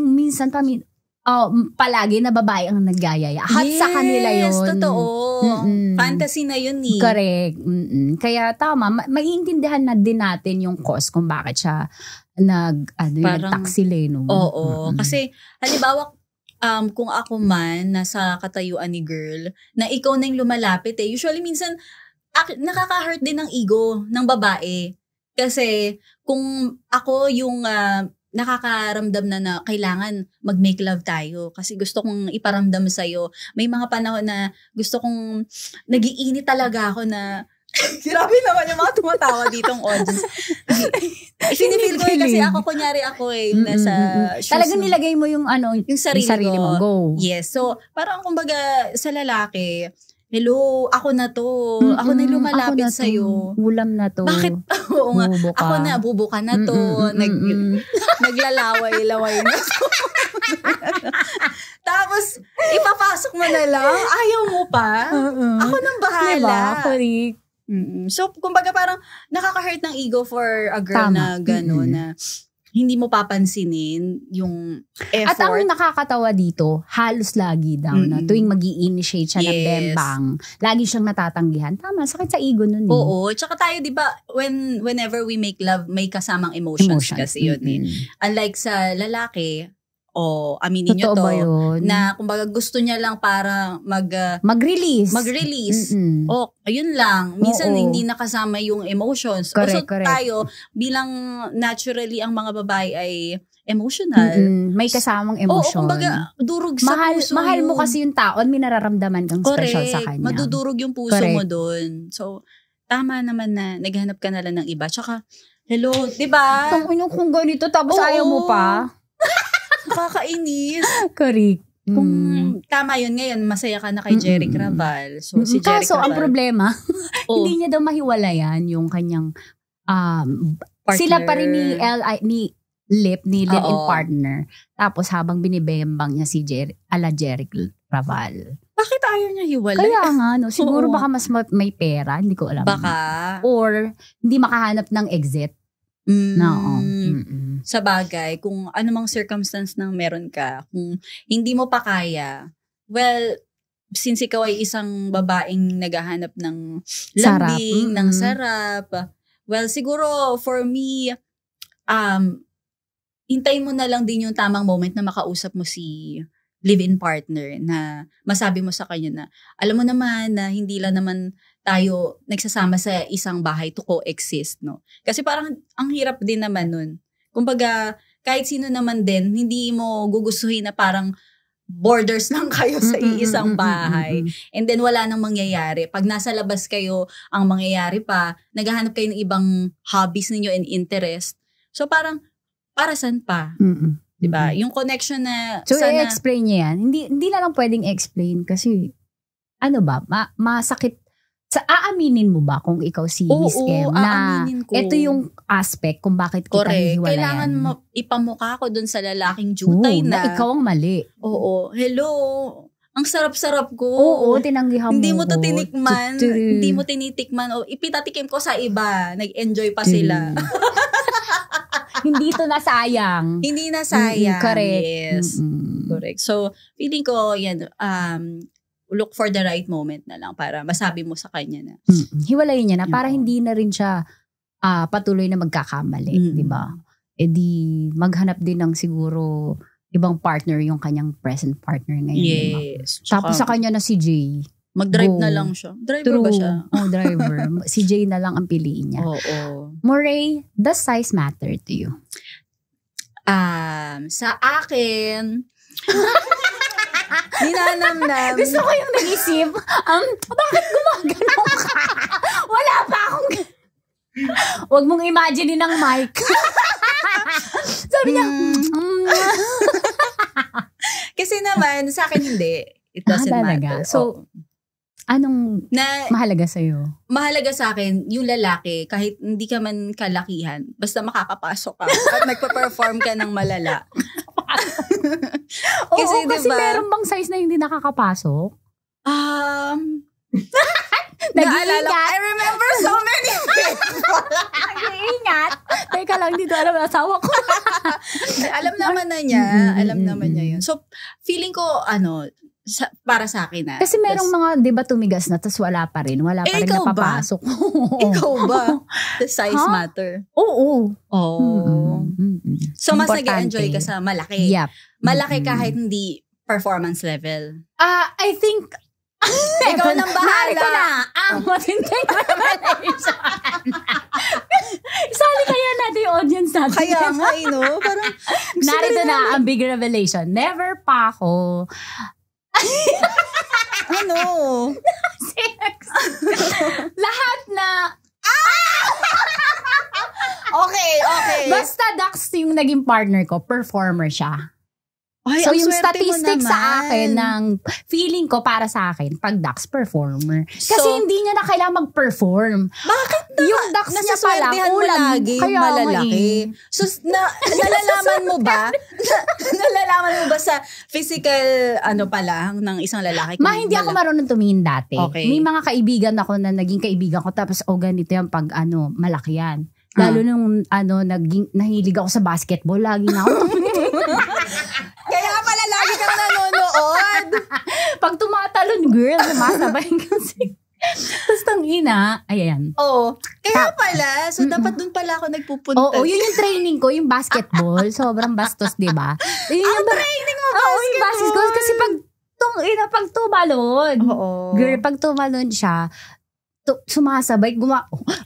Speaker 1: palagi na babae ang nagyayaya. Sa kanila yun.
Speaker 2: Yes, totoo. Fantasy na yun eh.
Speaker 1: Correct. Kaya tama, maiintindihan na din natin yung cause kung bakit siya nagtaksile. No?
Speaker 2: Oo. Kasi, halimbawa, kung ako man, nasa katayuan ni girl, na ikaw na yung lumalapit usually minsan, nakaka-hurt din ng ego ng babae. Kasi, kung ako yung nakakaramdam na kailangan mag-make love tayo kasi gusto kong iparamdam sa'yo. May mga panahon na gusto kong nag-iinit talaga ako na grabe naman yung mga tumatawa ditong audience. Sinifeel ko kasi kunyari ako nasa shoes.
Speaker 1: Talagang nilagay mo yung sarili mo. Go.
Speaker 2: Yes. So, parang kumbaga sa lalaki, hello, ako na to. Ako na lumalapit sa'yo.
Speaker 1: Ulam na to.
Speaker 2: Bakit? Oo nga. Ako na, bubuka na to. Naglalaway-laway na to. Tapos, ipapasok mo na lang. Ayaw mo pa. Ako nang bahala.
Speaker 1: Diba?
Speaker 2: So, kumbaga parang nakaka-hurt ng ego for a girl na gano'n na hindi mo papansinin yung effort.
Speaker 1: At ang nakakatawa dito, halos lagi daw na tuwing mag-i-initiate siya ng bembang, lagi siyang natatanggihan. Tama, sakit sa ego nun.
Speaker 2: Oo, tsaka tayo, di ba, whenever we make love, may kasamang emotions. Kasi yun Unlike sa lalaki, aminin nyo to, na kumbaga gusto niya lang para mag-release. Ayun lang. Minsan hindi nakasama yung emotions.
Speaker 1: Correct.
Speaker 2: Tayo, bilang naturally ang mga babae ay emotional.
Speaker 1: May kasamang emosyon.
Speaker 2: Kumbaga, durog sa puso
Speaker 1: mahal mo kasi yung tao, may nararamdaman kang special sa kanya.
Speaker 2: Madudurog yung puso mo dun. So, tama naman na naghanap ka na lang ng iba. Tsaka, hello, diba?
Speaker 1: Kung ganito, tapos ayaw mo pa.
Speaker 2: Nakakainis.
Speaker 1: Correct.
Speaker 2: Kung tama yun ngayon, masaya ka na kay Jeric Raval. So, si Jeric
Speaker 1: Kaso,
Speaker 2: Raval.
Speaker 1: ang problema, hindi niya daw mahiwalayan yung kanyang sila pa rin ni live-in partner. Tapos habang binibembang niya si Jeric Raval.
Speaker 2: Bakit ayaw niya hiwalay?
Speaker 1: Kaya nga, no, siguro baka mas may pera, hindi ko alam.
Speaker 2: Baka.
Speaker 1: Or hindi makahanap ng exit. No.
Speaker 2: Sa bagay, kung anumang circumstance nang meron ka, kung hindi mo pa kaya, well, since ikaw ay isang babaeng naghahanap ng lambing, ng sarap, well, siguro for me, hintayin mo na lang din yung tamang moment na makausap mo si live-in partner, na masabi mo sa kanya na, alam mo naman na hindi lang naman tayo nagsasama sa isang bahay to coexist, no? Kasi parang ang hirap din naman nun. Kumbaga, kahit sino naman din, hindi mo gugustuhin na parang borders lang kayo sa iisang bahay. And then wala nang mangyayari. Pag nasa labas kayo, ang mangyayari pa, naghahanap kayo ng ibang hobbies ninyo and interest. So parang, para saan pa? Diba? Yung connection na...
Speaker 1: So, i-explain niya yan. Hindi na lang pwedeng explain kasi, masakit. Aaminin mo ba kung ikaw si Miss M na ito yung aspect kung bakit kita hiwalayan?
Speaker 2: Kailangan ipamukha ko dun sa lalaking jutay na
Speaker 1: ikaw ang mali.
Speaker 2: Oo. Hello. Ang sarap-sarap ko.
Speaker 1: Oo, tinanggihan mo.
Speaker 2: Hindi mo to tinikman. Hindi mo tinitikman. O ipitatikim ko sa iba. Nag-enjoy pa sila.
Speaker 1: Hindi to nasayang.
Speaker 2: Hindi nasayang.
Speaker 1: Correct.
Speaker 2: Yes. Correct. So, feeling ko, yan, look for the right moment na lang para masabi mo sa kanya na.
Speaker 1: Hiwalayin niya na para hindi na rin siya patuloy na magkakamali. Diba? E di maghanap din ng siguro ibang partner yung kanyang present partner ngayon.
Speaker 2: Yes.
Speaker 1: Diba? Tapos sa kanya na si Jay.
Speaker 2: Mag-drive na lang siya. Driver ba siya?
Speaker 1: Driver. Si Jay na lang ang piliin niya. Moray, does size matter to you?
Speaker 2: Sa akin... Ninanamnam.
Speaker 1: Gusto ko yung nag-isip. Bakit gumagano ka? Wala pa akong... Huwag mong imagine ng mic. Sabi niya,
Speaker 2: Kasi naman, sa akin hindi. It doesn't matter.
Speaker 1: So, anong mahalaga sa'yo?
Speaker 2: Mahalaga sa akin, yung lalaki, kahit hindi ka man kalakihan, basta makakapasok ka at nagpa-perform ka ng malala.
Speaker 1: Kasi diba, meron bang size na hindi nakakapasok?
Speaker 2: Nag-iingat. I remember so many people.
Speaker 1: Nag-iingat. Teka lang, dito alam ang asawa ko.
Speaker 2: Alam naman na niya. Alam naman niya yun. So, feeling ko, para sa akin
Speaker 1: Kasi merong mga, di ba, tumigas na, tas wala pa rin. Wala pa rin napapasok.
Speaker 2: Ikaw ba? The size matter?
Speaker 1: Oo.
Speaker 2: So, mas nag-enjoy ka sa malaki.
Speaker 1: Yep.
Speaker 2: Malaki kahit hindi performance level.
Speaker 1: I think,
Speaker 2: ikaw nang bahala.
Speaker 1: Narito na ang matinding revelation. Isali kaya natin yung audience natin.
Speaker 2: Kaya nga, parang,
Speaker 1: narito na ang big revelation. Never pa ako lahat na
Speaker 2: Okay.
Speaker 1: Basta Dax yung naging partner ko, performer siya.
Speaker 2: Ay,
Speaker 1: so yung statistics sa akin ng feeling ko para sa akin, pag Dax performer. Kasi hindi niya na kailangan mag-perform.
Speaker 2: Bakit na?
Speaker 1: Yung Dax niya pala,
Speaker 2: lagi malalaki. So, nalalaman mo ba? Nalalaman mo ba sa physical, pa lang, ng isang lalaki?
Speaker 1: Hindi ako marunong tumingin dati.
Speaker 2: Okay.
Speaker 1: May mga kaibigan ako na naging kaibigan ko, tapos ganito yan pag malaki yan. Lalo nung nahilig ako sa basketball, lagi na ako
Speaker 2: Kaya pala lagi kang nanonood.
Speaker 1: Pag tumatalon, girl, sumasabay kasi. Tapos tangina, ayan.
Speaker 2: Kaya pala, so dapat dun pala ako nagpupunta.
Speaker 1: Yun yung training ko, yung basketball. Sobrang bastos, di ba?
Speaker 2: Ang training mo basketball?
Speaker 1: Yung basketball. Kasi pag tumalon, girl, pag tumalon siya, sumasabay,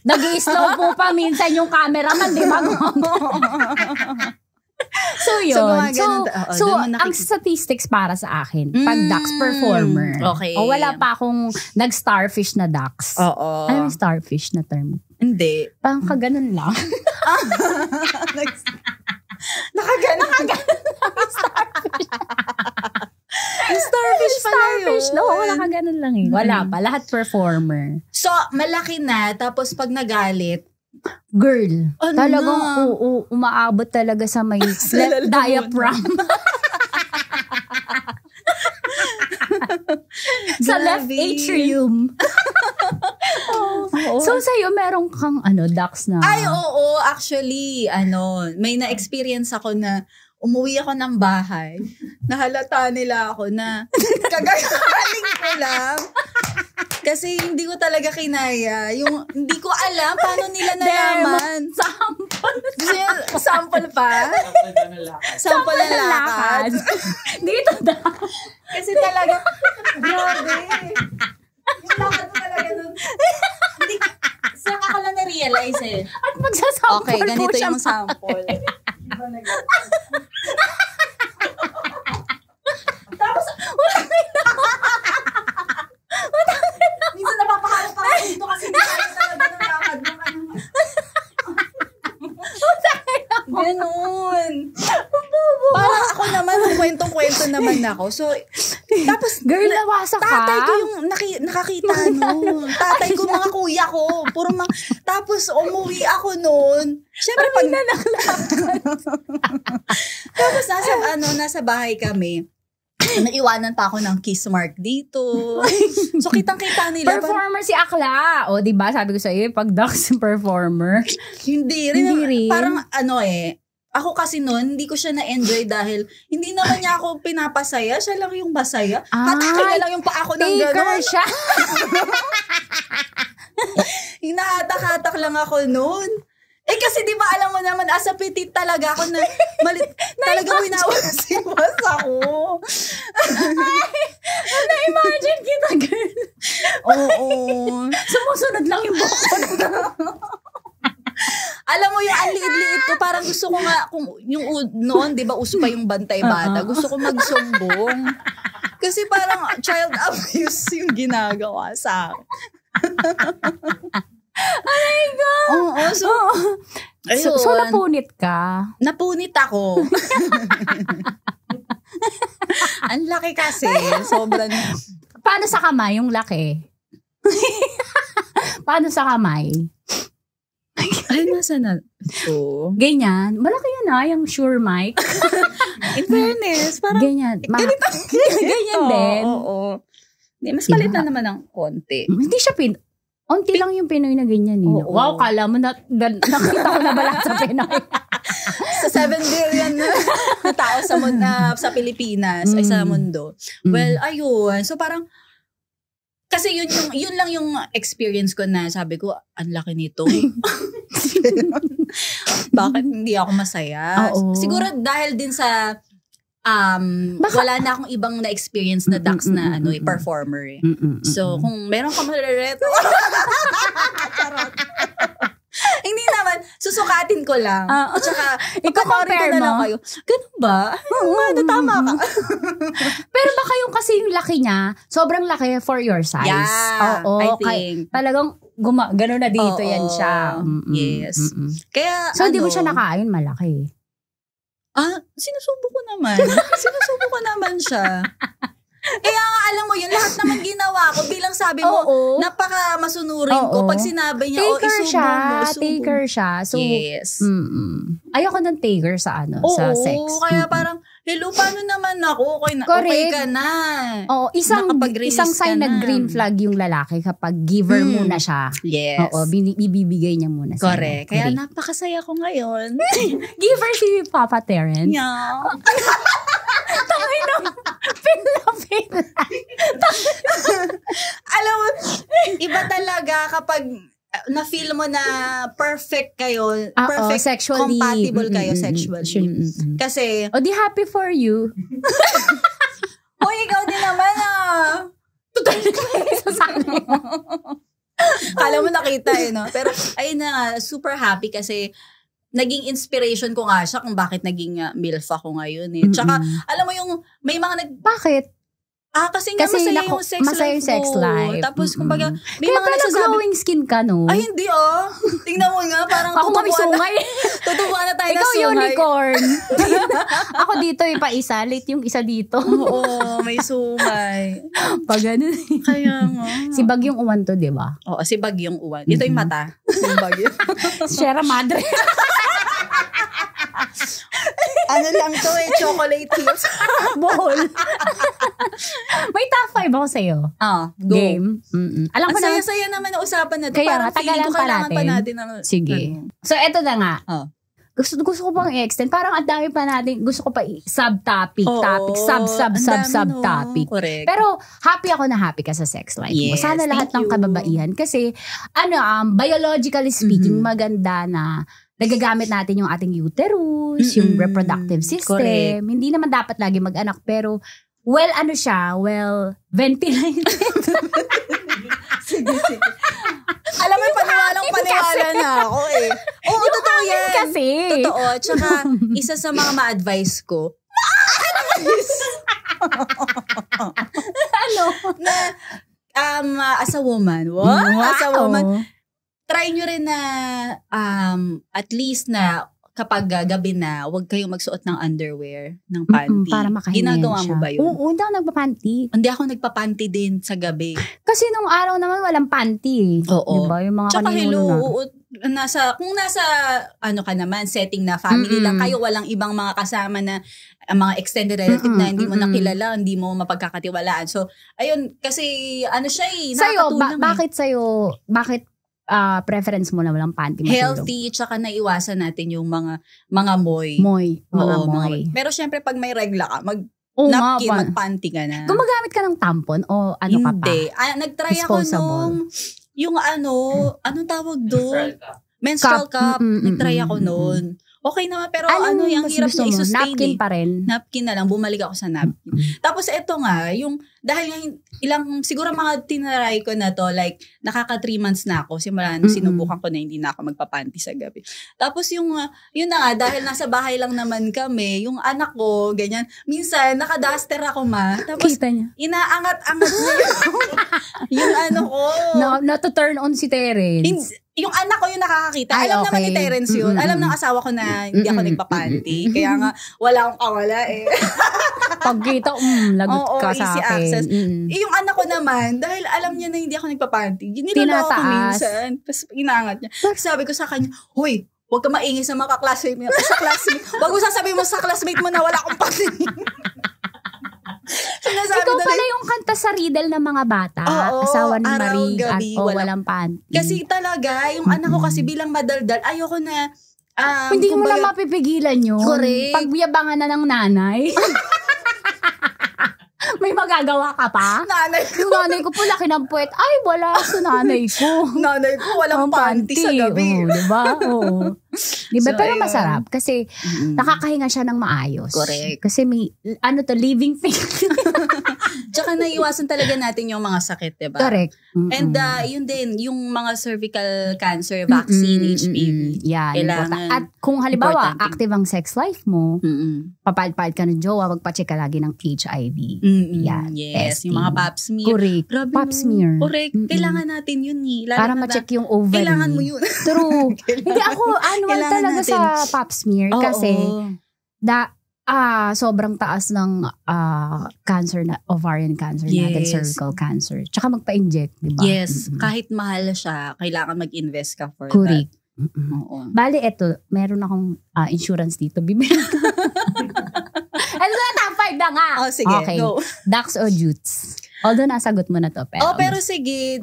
Speaker 1: nag-i-slow po pa minsan yung cameraman, di ba? So yun. So ang statistics para sa akin, pag Dax performer.
Speaker 2: Okay.
Speaker 1: O wala pa akong nag-starfish na Dax.
Speaker 2: Oo.
Speaker 1: Ano yung starfish na term?
Speaker 2: Hindi.
Speaker 1: Parang kaganon lang.
Speaker 2: Nakaganon lang.
Speaker 1: Starfish.
Speaker 2: Starfish pala yun.
Speaker 1: No, nakaganon lang eh. Wala pa. Lahat performer.
Speaker 2: So, malaki na. Tapos pag nagalit,
Speaker 1: girl. Talagang umaabot talaga sa may diaphragm. Sa left atrium. So, sa'yo, meron kang Dax na?
Speaker 2: Ay, oo. Actually, may na-experience ako na umuwi ako ng bahay. Nahalata nila ako na kagagaling ko lang. Kasi hindi ko talaga kinaya. Hindi ko alam paano nila nalaman. Sample pa? Sample na lakad.
Speaker 1: Dito daw.
Speaker 2: Kasi talaga, grabe. Yung lakad ko talaga nun. Saka ko lang na-realize eh.
Speaker 1: At magsasample
Speaker 2: okay, ganito
Speaker 1: po siya.
Speaker 2: Yung sample.
Speaker 1: Tapos,
Speaker 2: minsan napapakalap ako dito kasi hindi tayo talaga ng lakad mo. Ganun. Parang ako naman, kwentong-kwento naman ako. So, tapos,
Speaker 1: girl, nawasa ka?
Speaker 2: Tatay ko yung nakakita nun. Tatay ko, mga kuya ko. Tapos, umuwi ako nun. Siyempre, pag tapos, nasa bahay kami. Naiwanan pa ako ng kiss mark dito. So, kitang-kita nila.
Speaker 1: Performer si Akla. O, diba? Sabi ko sa'yo, pag Dax performer.
Speaker 2: Hindi rin. Parang, ako kasi noon, hindi ko siya na-enjoy dahil hindi naman niya ako pinapasaya. Siya lang yung masaya. Hatakin niya lang yung paa ko ng gano'n.
Speaker 1: Taker siya.
Speaker 2: Hinahatak-hatak lang ako noon. Kasi di ba alam mo naman, as a petit talaga ako na talaga winawasiwas ako.
Speaker 1: Na-imagine kita, girl.
Speaker 2: Oo.
Speaker 1: Sumusunod lang yung buhok ko.
Speaker 2: Alam mo yung ang liit-liit ko, parang gusto ko nga, yung noon, di ba uso pa yung bantay bata, gusto ko magsumbong. Kasi parang child abuse yung ginagawa sa akin.
Speaker 1: Oh my God! So, napunit ka?
Speaker 2: Napunit ako. Ang laki kasi. Sobrang...
Speaker 1: Paano sa kamay yung laki? Paano sa kamay?
Speaker 2: Ay, nasa na? So,
Speaker 1: ganyan. Malaki yan yung Shure mic.
Speaker 2: In fairness, parang...
Speaker 1: Ganyan. Ganyan din.
Speaker 2: Oo. Mas palit na naman ng konti.
Speaker 1: Hindi siya onti lang yung Pinoy na ganyan. Wow, kala mo nakita ko na ba lahat sa Pinoy?
Speaker 2: Sa 7 billion na tao sa Pilipinas, ay sa mundo. Well, ayun. So parang, kasi yun lang yung experience ko na sabi ko, ang laki nito. Bakit hindi ako masaya? Siguro dahil din sa wala na akong ibang na-experience na Dax na performer. So, kung meron ka marireto, hindi naman, susukatin ko lang. At saka, ikakorin ko na lang kayo. Ganun ba? Tama ka.
Speaker 1: Pero baka yung kasi yung laki niya, sobrang laki for your size.
Speaker 2: Yeah, I think.
Speaker 1: Talagang gano'n na dito yan siya.
Speaker 2: Yes. Kaya,
Speaker 1: so, hindi mo siya nakain, malaki.
Speaker 2: Sinusubo ko naman siya. Kaya alam mo yun, lahat naman ginawa ko bilang sabi mo, napaka masunurin ko pag sinabi niya,
Speaker 1: taker siya. So,
Speaker 2: yes.
Speaker 1: Ayoko ng taker sa sa sex.
Speaker 2: Kaya parang, hello, paano naman ako? Okay ka na.
Speaker 1: Isang sign na green flag yung lalaki kapag giver muna siya.
Speaker 2: Yes.
Speaker 1: Ibibigay niya muna sa'yo.
Speaker 2: Correct. Kaya napakasaya ko ngayon.
Speaker 1: Giver si Papa Terrence.
Speaker 2: Yeah.
Speaker 1: Tangay na. Pila.
Speaker 2: Alam mo, iba talaga kapag na-feel mo na perfect kayo, perfect
Speaker 1: sexually,
Speaker 2: compatible kayo sexually. Kasi,
Speaker 1: di happy for you.
Speaker 2: Hoy, ikaw din naman Kala mo nakita no? Pero, ayun na, super happy kasi naging inspiration ko nga siya kung bakit naging MILF ako ngayon eh. Tsaka, alam mo yung, may mga
Speaker 1: Bakit?
Speaker 2: Kasi masaya yung sex life. Tapos, kumbaga, may
Speaker 1: kaya
Speaker 2: mga nagsasabi,
Speaker 1: glowing skin ka, no?
Speaker 2: Ay, hindi Tingnan mo nga, parang
Speaker 1: ako may sungay.
Speaker 2: Tutubuan na tayo
Speaker 1: Ikaw
Speaker 2: na sungay.
Speaker 1: Ikaw unicorn. Ako dito, ipa-isa. Late yung isa dito.
Speaker 2: Oo, may sungay.
Speaker 1: Pag ganun.
Speaker 2: Kaya nga.
Speaker 1: Si Bagyong Uwan to, di ba?
Speaker 2: Oo, si Bagyong Uwan. Ito yung mata. Yung Bagyo.
Speaker 1: Sierra Madre.
Speaker 2: Ano lang to chocolate hills.
Speaker 1: Bowl. May top 5 ako sa'yo.
Speaker 2: Go.
Speaker 1: Game. Alam ko na.
Speaker 2: Saya-saya naman ang usapan na to.
Speaker 1: Kaya
Speaker 2: parang
Speaker 1: tagalan
Speaker 2: pa natin.
Speaker 1: Sige. So, eto na nga. Gusto ko pang i-extend. Parang ang dami pa natin. Gusto ko pa subtopic, topic, subtopic.
Speaker 2: Correct.
Speaker 1: Pero happy ako na happy ka sa sex life mo. Sana lahat ng kababaihan. Kasi, biologically speaking, maganda na nagagamit natin yung ating uterus, yung reproductive system.
Speaker 2: Correct.
Speaker 1: Hindi naman dapat lagi mag-anak, pero ventilated. Sige.
Speaker 2: Alam mo, paniwalang-paniwala na ako eh. Oo, totoo yan.
Speaker 1: Kasi.
Speaker 2: Totoo. Tsaka, isa sa mga ma-advise ko, na, as a woman, try nyo rin na at least na kapag gabi na, huwag kayong magsuot ng underwear, ng panty.
Speaker 1: Para makahinga
Speaker 2: Ginagawa
Speaker 1: siya.
Speaker 2: mo ba yun?
Speaker 1: Oo, hindi ako nagpapanty.
Speaker 2: Hindi ako nagpapanty din sa gabi.
Speaker 1: Kasi nung araw naman walang panty.
Speaker 2: Oo.
Speaker 1: Diba? Yung mga
Speaker 2: tsaka
Speaker 1: kung
Speaker 2: nasa ka naman, setting na family lang kayo, walang ibang mga kasama na mga extended relative na hindi mo nakilala, hindi mo mapagkakatiwalaan. So, ayun, kasi siya nakakatulong.
Speaker 1: Bakit preference mo na walang panty matulog?
Speaker 2: Healthy, tsaka naiwasan natin yung mga moy.
Speaker 1: Mga moy.
Speaker 2: Pero syempre, pag may regla ka,
Speaker 1: napkin,
Speaker 2: mag-panty ka na.
Speaker 1: Gumagamit ka ng tampon o ka pa?
Speaker 2: Hindi. Nagtry ako nung, yung anong tawag doon? Menstrual cup. Nagtry ako noon. Okay naman, pero yung hirap na i-sustain.
Speaker 1: Napkin pa rin?
Speaker 2: Napkin na lang, bumalik ako sa napkin. Tapos eto nga, dahil siguro mga tinaray ko na to, like, nakaka 3 months na ako, simula nung sinubukan ko na hindi na ako magpapanty sa gabi. Tapos yun na nga, dahil nasa bahay lang naman kami, yung anak ko, ganyan, minsan, naka-duster ako tapos,
Speaker 1: kita niya.
Speaker 2: Inaangat-angat niya yung ko.
Speaker 1: Not to turn on si Terence.
Speaker 2: Yung anak ko yung nakakakita. Alam naman ni Terence yun. Alam ng asawa ko na hindi ako nagpapanty. Kaya nga, wala akong kawala eh.
Speaker 1: Pagkita, lagot ka sa akin.
Speaker 2: Yung anak ko naman, dahil alam niya na hindi ako nagpapanty, niloloko ko minsan. Tapos inangat niya. Sabi ko sa kanya, hoy, huwag ka maingay sa mga classmate mo. Huwag mo sasabihin mo sa classmate mo na wala akong panty.
Speaker 1: Ikaw pala yung kanta sa riddle ng mga bata. Asawa ni Marie at walang panty.
Speaker 2: Kasi talaga, yung anak ko kasi bilang madaldal, ayoko na
Speaker 1: hindi mo na mapipigilan yun.
Speaker 2: Correct.
Speaker 1: Pagyabangan na ng nanay. May magagawa ka pa? Nanay ko po laki ng puwet. Ay, wala sa nanay ko.
Speaker 2: Nanay ko walang panty sa gabi.
Speaker 1: Diba? Oo. Diba? So, pero masarap. Kasi nakakahinga siya ng maayos.
Speaker 2: Correct.
Speaker 1: Kasi may, living thing.
Speaker 2: Tsaka naiwasan talaga natin yung mga sakit, diba?
Speaker 1: Correct.
Speaker 2: And yun din, yung mga cervical cancer vaccine, HPV.
Speaker 1: Yan. Kailangan. At kung halimbawa, active ang sex life mo, papalpal ka ng jowa, magpacheck ka lagi ng HIV. Yan.
Speaker 2: Yes. Testing. Yung mga pap smear.
Speaker 1: Correct.
Speaker 2: Grabe
Speaker 1: pap smear.
Speaker 2: Correct. Kailangan natin yun eh.
Speaker 1: Para ma-check yung ovary.
Speaker 2: Kailangan mo yun.
Speaker 1: True. Hindi ako, annual talaga natin sa pap smear. Kasi, sobrang taas ng cancer na ovarian cancer natin, cervical cancer. Tsaka magpa-inject, di ba?
Speaker 2: Yes. Kahit mahal siya, kailangan mag-invest ka for
Speaker 1: Correct.
Speaker 2: that.
Speaker 1: Bali, eto, meron akong insurance dito. Bibili. Ano na, top 5 na nga.
Speaker 2: Sige,
Speaker 1: okay.
Speaker 2: go.
Speaker 1: Ducks o jutes? Although nasagot mo na to.
Speaker 2: Pero sige,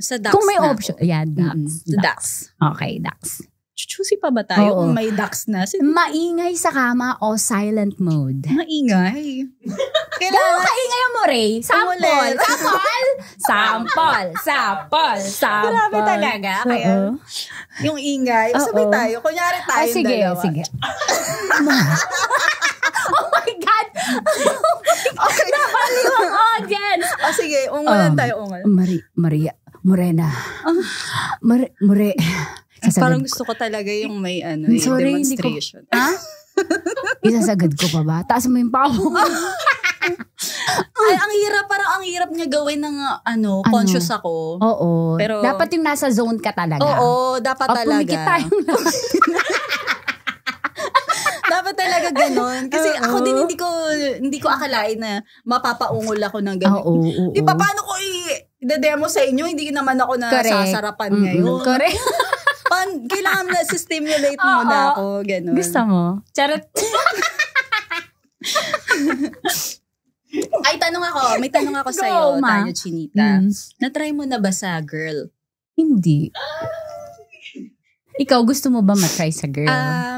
Speaker 2: sa ducks
Speaker 1: kung may option. Ducks.
Speaker 2: Ducks.
Speaker 1: Okay, ducks.
Speaker 2: Choosy pa ba tayo kung may ducks na?
Speaker 1: Maingay sa kama o silent mode?
Speaker 2: Maingay.
Speaker 1: Kailangan kaingay mo, Ray. Sample.
Speaker 2: Grabe talaga. Kaya, yung ingay. Sabay tayo. Kunyari tayo dalawa.
Speaker 1: Sige. Oh my God! Okay. Nabaliw ang audience!
Speaker 2: Sige, ungulan tayo, ungulan.
Speaker 1: Maria Morena.
Speaker 2: Parang gusto ko talaga yung may demonstration.
Speaker 1: Ha? Isasagad ko pa ba? Taas mo yung paa mo.
Speaker 2: Ay, ang hirap niya gawin ng conscious ako.
Speaker 1: Oo.
Speaker 2: Pero,
Speaker 1: dapat yung nasa zone ka talaga.
Speaker 2: Oo, dapat talaga.
Speaker 1: Pumikit tayong
Speaker 2: dapat talaga ganun. Kasi ako din hindi ko akalain na mapapaungol ako ng ganun. Di ba, paano ko i-demo sa inyo? Hindi naman ako na sasarapan ngayon.
Speaker 1: Correct.
Speaker 2: Kailangan na stimulate muna ako. Ganun.
Speaker 1: Gusto mo? Charot.
Speaker 2: Ay, may tanong ako sa'yo, Tanya Chinita. Na-try mo na ba sa girl?
Speaker 1: Hindi. Ikaw, gusto mo ba matry sa girl?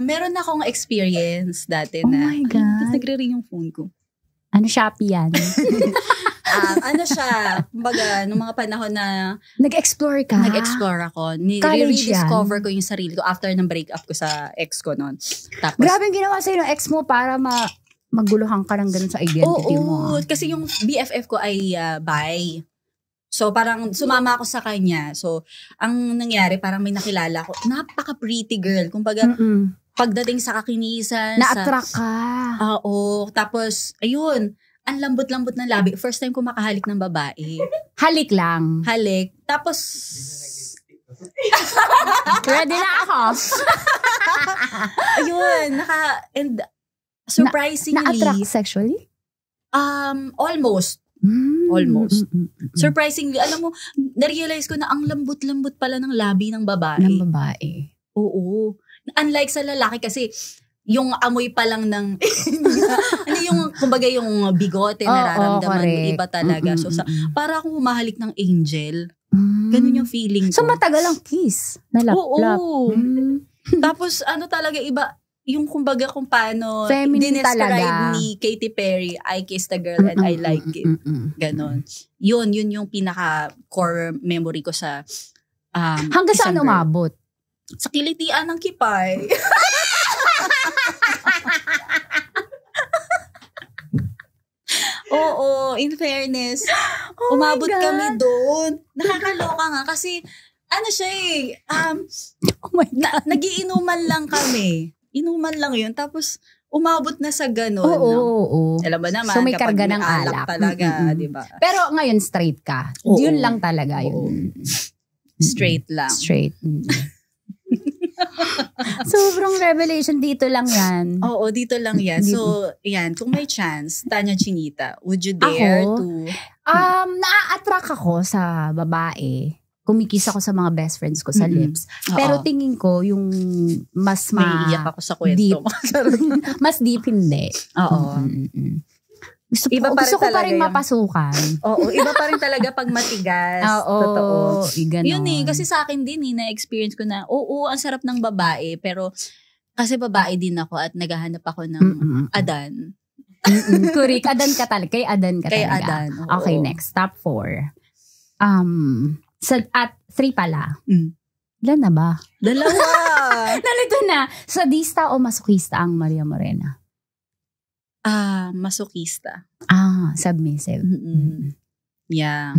Speaker 2: Meron akong experience dati na.
Speaker 1: Oh my God.
Speaker 2: Tapos nagre-ring yung phone ko.
Speaker 1: Ano, Shopee yan?
Speaker 2: Ano siya, kumbaga, nung mga panahon na
Speaker 1: nag-explore ka?
Speaker 2: Nag-explore ako. Rediscover ko yung sarili ko after ng breakup ko sa ex ko noon. Tapos,
Speaker 1: grabe yung ginawa sa'yo ng ex mo para maguluhan ka ng ganun sa identity mo.
Speaker 2: Oo, kasi yung BFF ko ay bi. So, parang sumama ako sa kanya. So, ang nangyari, parang may nakilala ko. Napaka-pretty girl. Kumbaga, pagdating sa kakinisan.
Speaker 1: Na-attract ka.
Speaker 2: Oo. Tapos, ayun. Ang lambot-lambot ng labi. First time ko makahalik ng babae.
Speaker 1: Halik lang.
Speaker 2: Halik. Tapos,
Speaker 1: ready na ako.
Speaker 2: Ayun. And surprisingly.
Speaker 1: Na-attract sexually?
Speaker 2: Almost. Almost. Surprisingly, alam mo, na-realize ko na ang lambot-lambot pala ng labi ng babae.
Speaker 1: Ng babae.
Speaker 2: Oo. Unlike sa lalaki kasi, yung amoy pa lang ng, kumbaga yung bigote nararamdaman mo, iba talaga. So, para akong humahalik ng angel. Ganun yung feeling ko.
Speaker 1: So, matagal ang kiss. Nalap-lap.
Speaker 2: Oo. Tapos, talaga iba, yung kumbaga kung paano
Speaker 1: dinescribe
Speaker 2: ni Katy Perry, I kissed a girl and I like it. Ganon. Yun yung pinaka-core memory ko sa
Speaker 1: hanggang saan umabot?
Speaker 2: Sa kilitian ng kipay. Oo, in fairness. Umabot kami doon. Nakakaloka nga kasi siya
Speaker 1: oh my God.
Speaker 2: Nagiinuman lang kami. Inuman lang yun. Tapos, umabot na sa ganun.
Speaker 1: Oo.
Speaker 2: Alam ba naman,
Speaker 1: so, may karga ng alak
Speaker 2: talaga, di ba?
Speaker 1: Pero ngayon, straight ka. Oo. Yun lang talaga yun.
Speaker 2: Straight lang.
Speaker 1: Straight. Sobrang revelation. Dito lang yan.
Speaker 2: Oo, dito lang yan. So, yan. Kung may chance, Tanya Chinita, would you dare to?
Speaker 1: Na-attract ako sa babae. Kumikis ako sa mga best friends ko sa lips. Pero tingin ko, yung mas
Speaker 2: may iyak ako sa kwento
Speaker 1: deep. Mas deep, hindi.
Speaker 2: Oo.
Speaker 1: Gusto ko pa rin mapasukan.
Speaker 2: Oo, iba pa rin talaga pag matigas. Totoo. Yun kasi sa akin din na-experience ko na, ang sarap ng babae. Pero kasi babae din ako at naghahanap ako ng Adan.
Speaker 1: Correct. Adan ka talaga. Kay Adan ka talaga.
Speaker 2: Kay Adan.
Speaker 1: Okay, next. Top 4. At 3 pala. Ilan na ba?
Speaker 2: 2.
Speaker 1: Nalito na. Sadista o masokista ang Maria Morena?
Speaker 2: Masokista.
Speaker 1: Submissive.
Speaker 2: Yeah.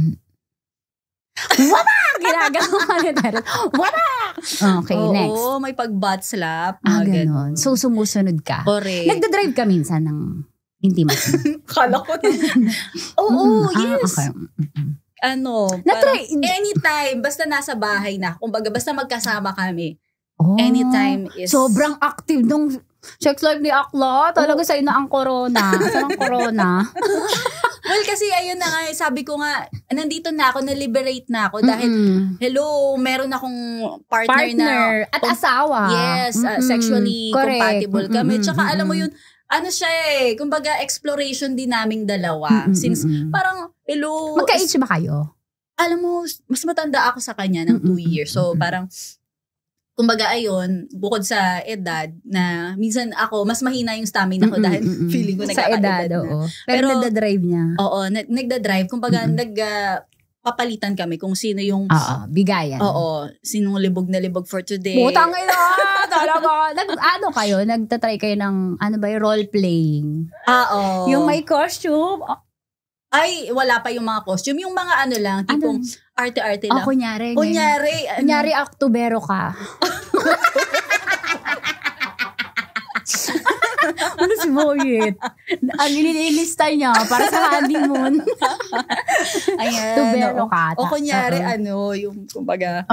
Speaker 1: Wala! Ginagawa ka na tayo. Wala! Okay, next.
Speaker 2: Oo, may pag-butt slap.
Speaker 1: Ganun. So, sumusunod ka.
Speaker 2: Correct.
Speaker 1: Nagdadrive ka minsan ng intimacy.
Speaker 2: Kala ko na. Oo, yes.
Speaker 1: Okay.
Speaker 2: Anytime, basta nasa bahay na. Kumbaga, basta magkasama kami. Anytime is...
Speaker 1: Sobrang active nung sex life ni Akla. Talaga sa'yo na ang corona. Saan ang corona?
Speaker 2: Well, kasi ayun na nga, sabi ko nga, nandito na ako, na-liberate na ako. Dahil, hello, meron akong partner na...
Speaker 1: At asawa.
Speaker 2: Yes, sexually compatible kami. Tsaka alam mo yun, siya kumbaga exploration din naming dalawa. Since parang, hello.
Speaker 1: Magka-age ba kayo?
Speaker 2: Alam mo, mas matanda ako sa kanya ng 2 years. So parang, kumbaga ayun, bukod sa edad, na minsan ako, mas mahina yung stamina ko dahil feeling ko nagkaka-edad na.
Speaker 1: Oo. Pero nagda-drive niya.
Speaker 2: Oo, nagda-drive. Kumbaga, papalitan kami kung sino yung...
Speaker 1: bigayan.
Speaker 2: Oo, sinong libog na libog for today.
Speaker 1: Butang ina! Talaga. Kayo? Nagtatry kayo ng, role-playing?
Speaker 2: Oo.
Speaker 1: Yung may costume?
Speaker 2: Ay, wala pa yung mga costume. Yung mga ano lang, tipong arte-arte lang.
Speaker 1: Kunyari.
Speaker 2: Kunyari,
Speaker 1: Oktobero ka. Ano si Boyet? Ang inilista niya para sa honeymoon.
Speaker 2: Ayan.
Speaker 1: Oktobero ka.
Speaker 2: O kunyari, yung kumbaga,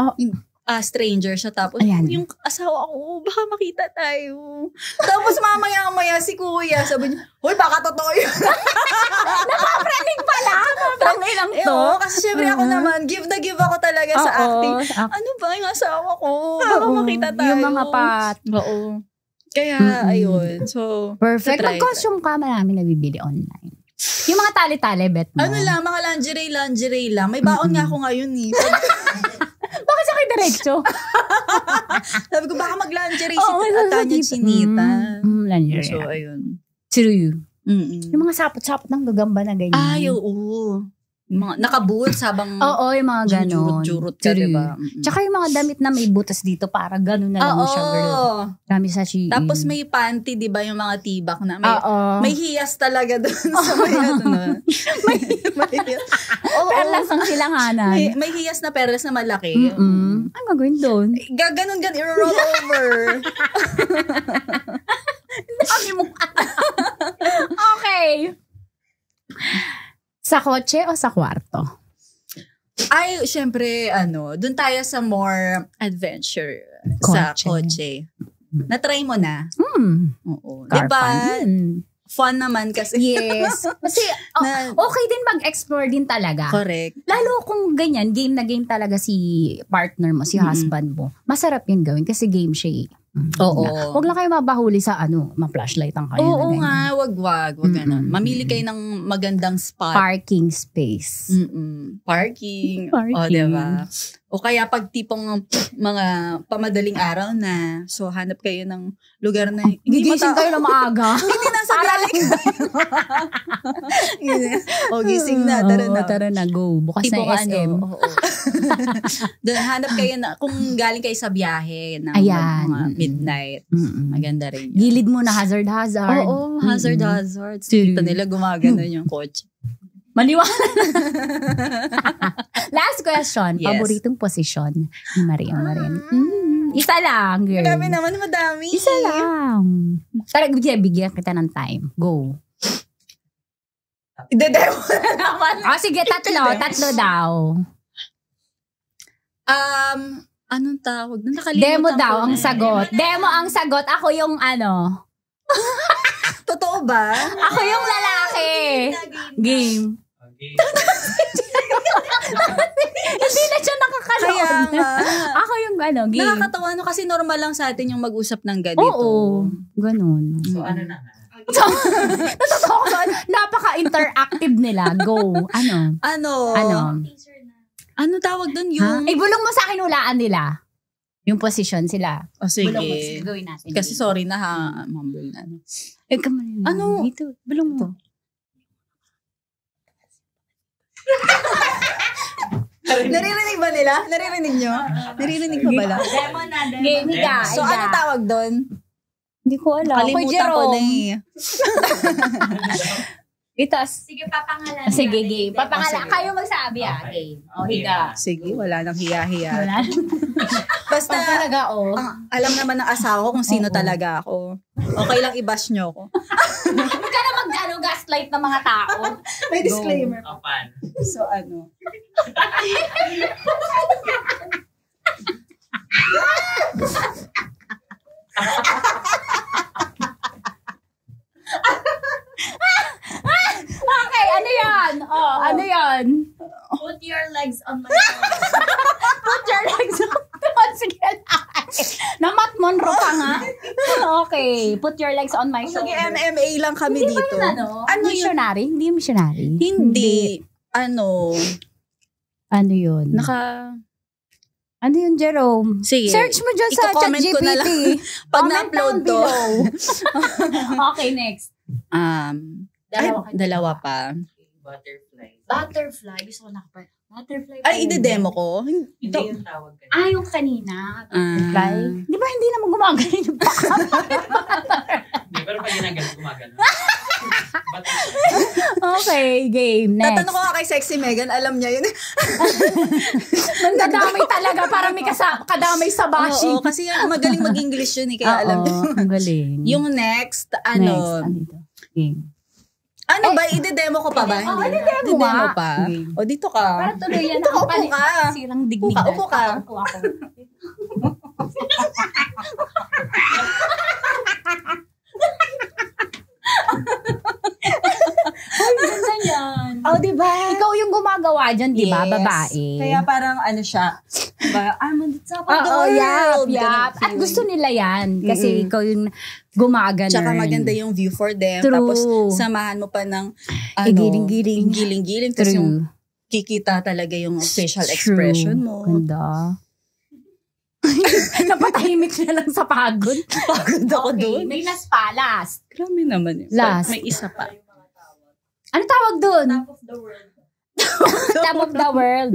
Speaker 2: stranger siya. Tapos, yung asawa ko, baka makita tayo. Tapos mamaya si kuya, sabi niya, hoy, baka totoo yun.
Speaker 1: Nakapraning pala. Ilang to.
Speaker 2: Kasi syempre ako naman, give ako talaga sa acting. Ano ba yung asawa ko? Baka makita tayo.
Speaker 1: Yung mga pat.
Speaker 2: Oo. Kaya, ayun. So,
Speaker 1: perfect. Mag-costume ka, marami nabibili online. Yung mga tali-tali, bet mo.
Speaker 2: Ano lang, mga lingerie lang. May baon nga ako ngayon eh.
Speaker 1: Bakit siya kayo diretso?
Speaker 2: Sabi ko, baka mag-lingerie si Tanya Chinita.
Speaker 1: Lingerie.
Speaker 2: So, ayun.
Speaker 1: True. Yung mga sapot-sapot ng gagamba na ganyan.
Speaker 2: Ay, oo. Mga nakabuot sabang
Speaker 1: yung mga ganon.
Speaker 2: Jurut ka, diba?
Speaker 1: Tsaka yung mga damit na may butas dito, para ganon na lang siya, girl. Dami sa Shein.
Speaker 2: Tapos may panty, diba, yung mga tibak na may hiyas talaga doon sa may may hiyas.
Speaker 1: Perlas ang silanganan.
Speaker 2: May hiyas na perlas na malaki.
Speaker 1: Ano gagawin doon?
Speaker 2: Gaganon, i-roll over.
Speaker 1: Dami mo. Okay. Sa kotse o sa kwarto?
Speaker 2: Ay, syempre, dun tayo sa more adventure sa kotse. Na-try mo na? Oo. Diba? Fun naman kasi.
Speaker 1: Yes. Kasi, okay din mag-explore din talaga.
Speaker 2: Correct.
Speaker 1: Lalo kung ganyan, game na game talaga si partner mo, si husband mo. Masarap yun gawin kasi game siya.
Speaker 2: Oo.
Speaker 1: Huwag lang kayo mabahuli sa ma-flashlight ang kayo.
Speaker 2: Oo nga, wag ganun. Mamili kayo ng magandang spot.
Speaker 1: Parking space.
Speaker 2: Parking. O, diba? O kaya pag tipong mga pamadaling araw na, so hanap kayo ng lugar na
Speaker 1: gigising kayo na maaga.
Speaker 2: Hindi na sa galing. O, gising na.
Speaker 1: Tara na, go. Bukas na SM.
Speaker 2: Doon, hanap kayo na, kung galing kayo sa biyahe ng mga midnight. Maganda rin yun.
Speaker 1: Gilid mo na hazard.
Speaker 2: Oo, hazard. Dito nila gumagano yung coach.
Speaker 1: Maniwala. Last question. Yes. Paboritong posisyon ni Maria Marin. Isa lang, girl.
Speaker 2: Madami.
Speaker 1: Isa lang. Tara, bigyan kita ng time. Go.
Speaker 2: Idedemo na naman.
Speaker 1: Sige, tatlo daw.
Speaker 2: Anong tawag?
Speaker 1: Demo daw ang sagot. Demo ang sagot. Ako yung
Speaker 2: Totoo ba?
Speaker 1: Ako yung lalaki. Game. Hindi na siya nakakaloon.
Speaker 2: Kaya nga.
Speaker 1: Ako yung game.
Speaker 2: Nakakatawa kasi normal lang sa atin yung mag-usap ng ganito.
Speaker 1: Oo. Ganun.
Speaker 3: So ano na nga?
Speaker 1: Natotoo ko. Napaka-interactive nila. Go.
Speaker 2: Ano tawag doon yung...
Speaker 1: Ibulong mo sa akin hulaan nila. Yung position sila.
Speaker 2: Sige.
Speaker 1: Bulong mo. Sige, gawin natin.
Speaker 2: Kasi sorry na ha. Mumble na.
Speaker 1: Dito. Bulong mo.
Speaker 2: Naririnig ba nila? Naririnig nyo? Naririnig pa bala?
Speaker 3: Demo na.
Speaker 1: Game ka.
Speaker 2: So, ano tawag doon?
Speaker 1: Hindi ko alam.
Speaker 2: Kalimutan ko na eh.
Speaker 1: Itas.
Speaker 3: Sige, papangalan.
Speaker 1: Sige, game. Papangalan. Kayo magsabi game. Higa.
Speaker 2: Sige, wala nang hiya-hiya.
Speaker 1: Wala.
Speaker 2: Basta,
Speaker 1: talaga,
Speaker 2: alam naman ng asawa ko kung sino talaga ako. Okay lang i-bash nyo ko.
Speaker 1: Huwag ka na gaslight ng mga tao.
Speaker 2: May disclaimer.
Speaker 3: Kapan.
Speaker 2: So, ano?
Speaker 1: Okay, ano yan? Ano yan?
Speaker 3: Put your legs on my shoulder.
Speaker 1: Put your legs on. Sige na. Namat Monroe ka nga. Okay, put your legs on my shoulder.
Speaker 2: Nag-MMA lang kami
Speaker 1: hindi
Speaker 2: dito.
Speaker 1: Hindi ba yun missionary? Hindi yung missionary?
Speaker 2: Hindi. Ano
Speaker 1: yun? Ano yun, Jerome?
Speaker 2: Sige.
Speaker 1: Search mo dyan sa ChatGPT.
Speaker 2: Pag na-upload to.
Speaker 1: Okay, next.
Speaker 2: Dalawa pa.
Speaker 3: Butterfly. Gusto ko nakapal. Butterfly.
Speaker 2: Ay, ide-demo ko?
Speaker 3: Hindi yung tawag kanina.
Speaker 1: Yung kanina. Butterfly. Di ba hindi naman gumagano yung baka?
Speaker 3: Hindi, pero pag ginagalit, gumagano.
Speaker 1: Okay, game. Next.
Speaker 2: Tatanong ko nga kay Sexy Megan, alam niya yun.
Speaker 1: Nagdadamay talaga, parang may kadamay sa bashing.
Speaker 2: Oo, kasi magaling mag-English yun kaya alam niya.
Speaker 1: Ang galing.
Speaker 2: Yung next,
Speaker 1: Game.
Speaker 2: Ano ba? Ide-demo ko pa ba?
Speaker 1: Ide-demo
Speaker 2: pa. O, dito ka.
Speaker 1: Para tuloy yan.
Speaker 2: Dito ka, upo ka.
Speaker 1: Sirang dignidad.
Speaker 2: Upo ka.
Speaker 1: Upo ako. Ganda yan.
Speaker 2: Oh, diba?
Speaker 1: Ikaw yung gumagawa dyan, diba?
Speaker 2: Yes.
Speaker 1: Babae.
Speaker 2: Kaya parang siya. Diba? I'm on the top of the
Speaker 1: Yap.
Speaker 2: world.
Speaker 1: At gusto nila yan. Kasi ikaw yung gumagana.
Speaker 2: Tsaka maganda yung view for them.
Speaker 1: True.
Speaker 2: Tapos samahan mo pa ng
Speaker 1: giling-giling.
Speaker 2: Giling-giling. Tapos yung kikita talaga yung facial expression mo.
Speaker 1: Ganda. Napatahimik siya lang sa pagod.
Speaker 2: Pagod ako doon.
Speaker 1: May last pa, last.
Speaker 2: Grabe naman yun.
Speaker 1: Last.
Speaker 2: May isa pa.
Speaker 1: Ano tawag doon?
Speaker 3: Top of the world.
Speaker 1: Top of the world.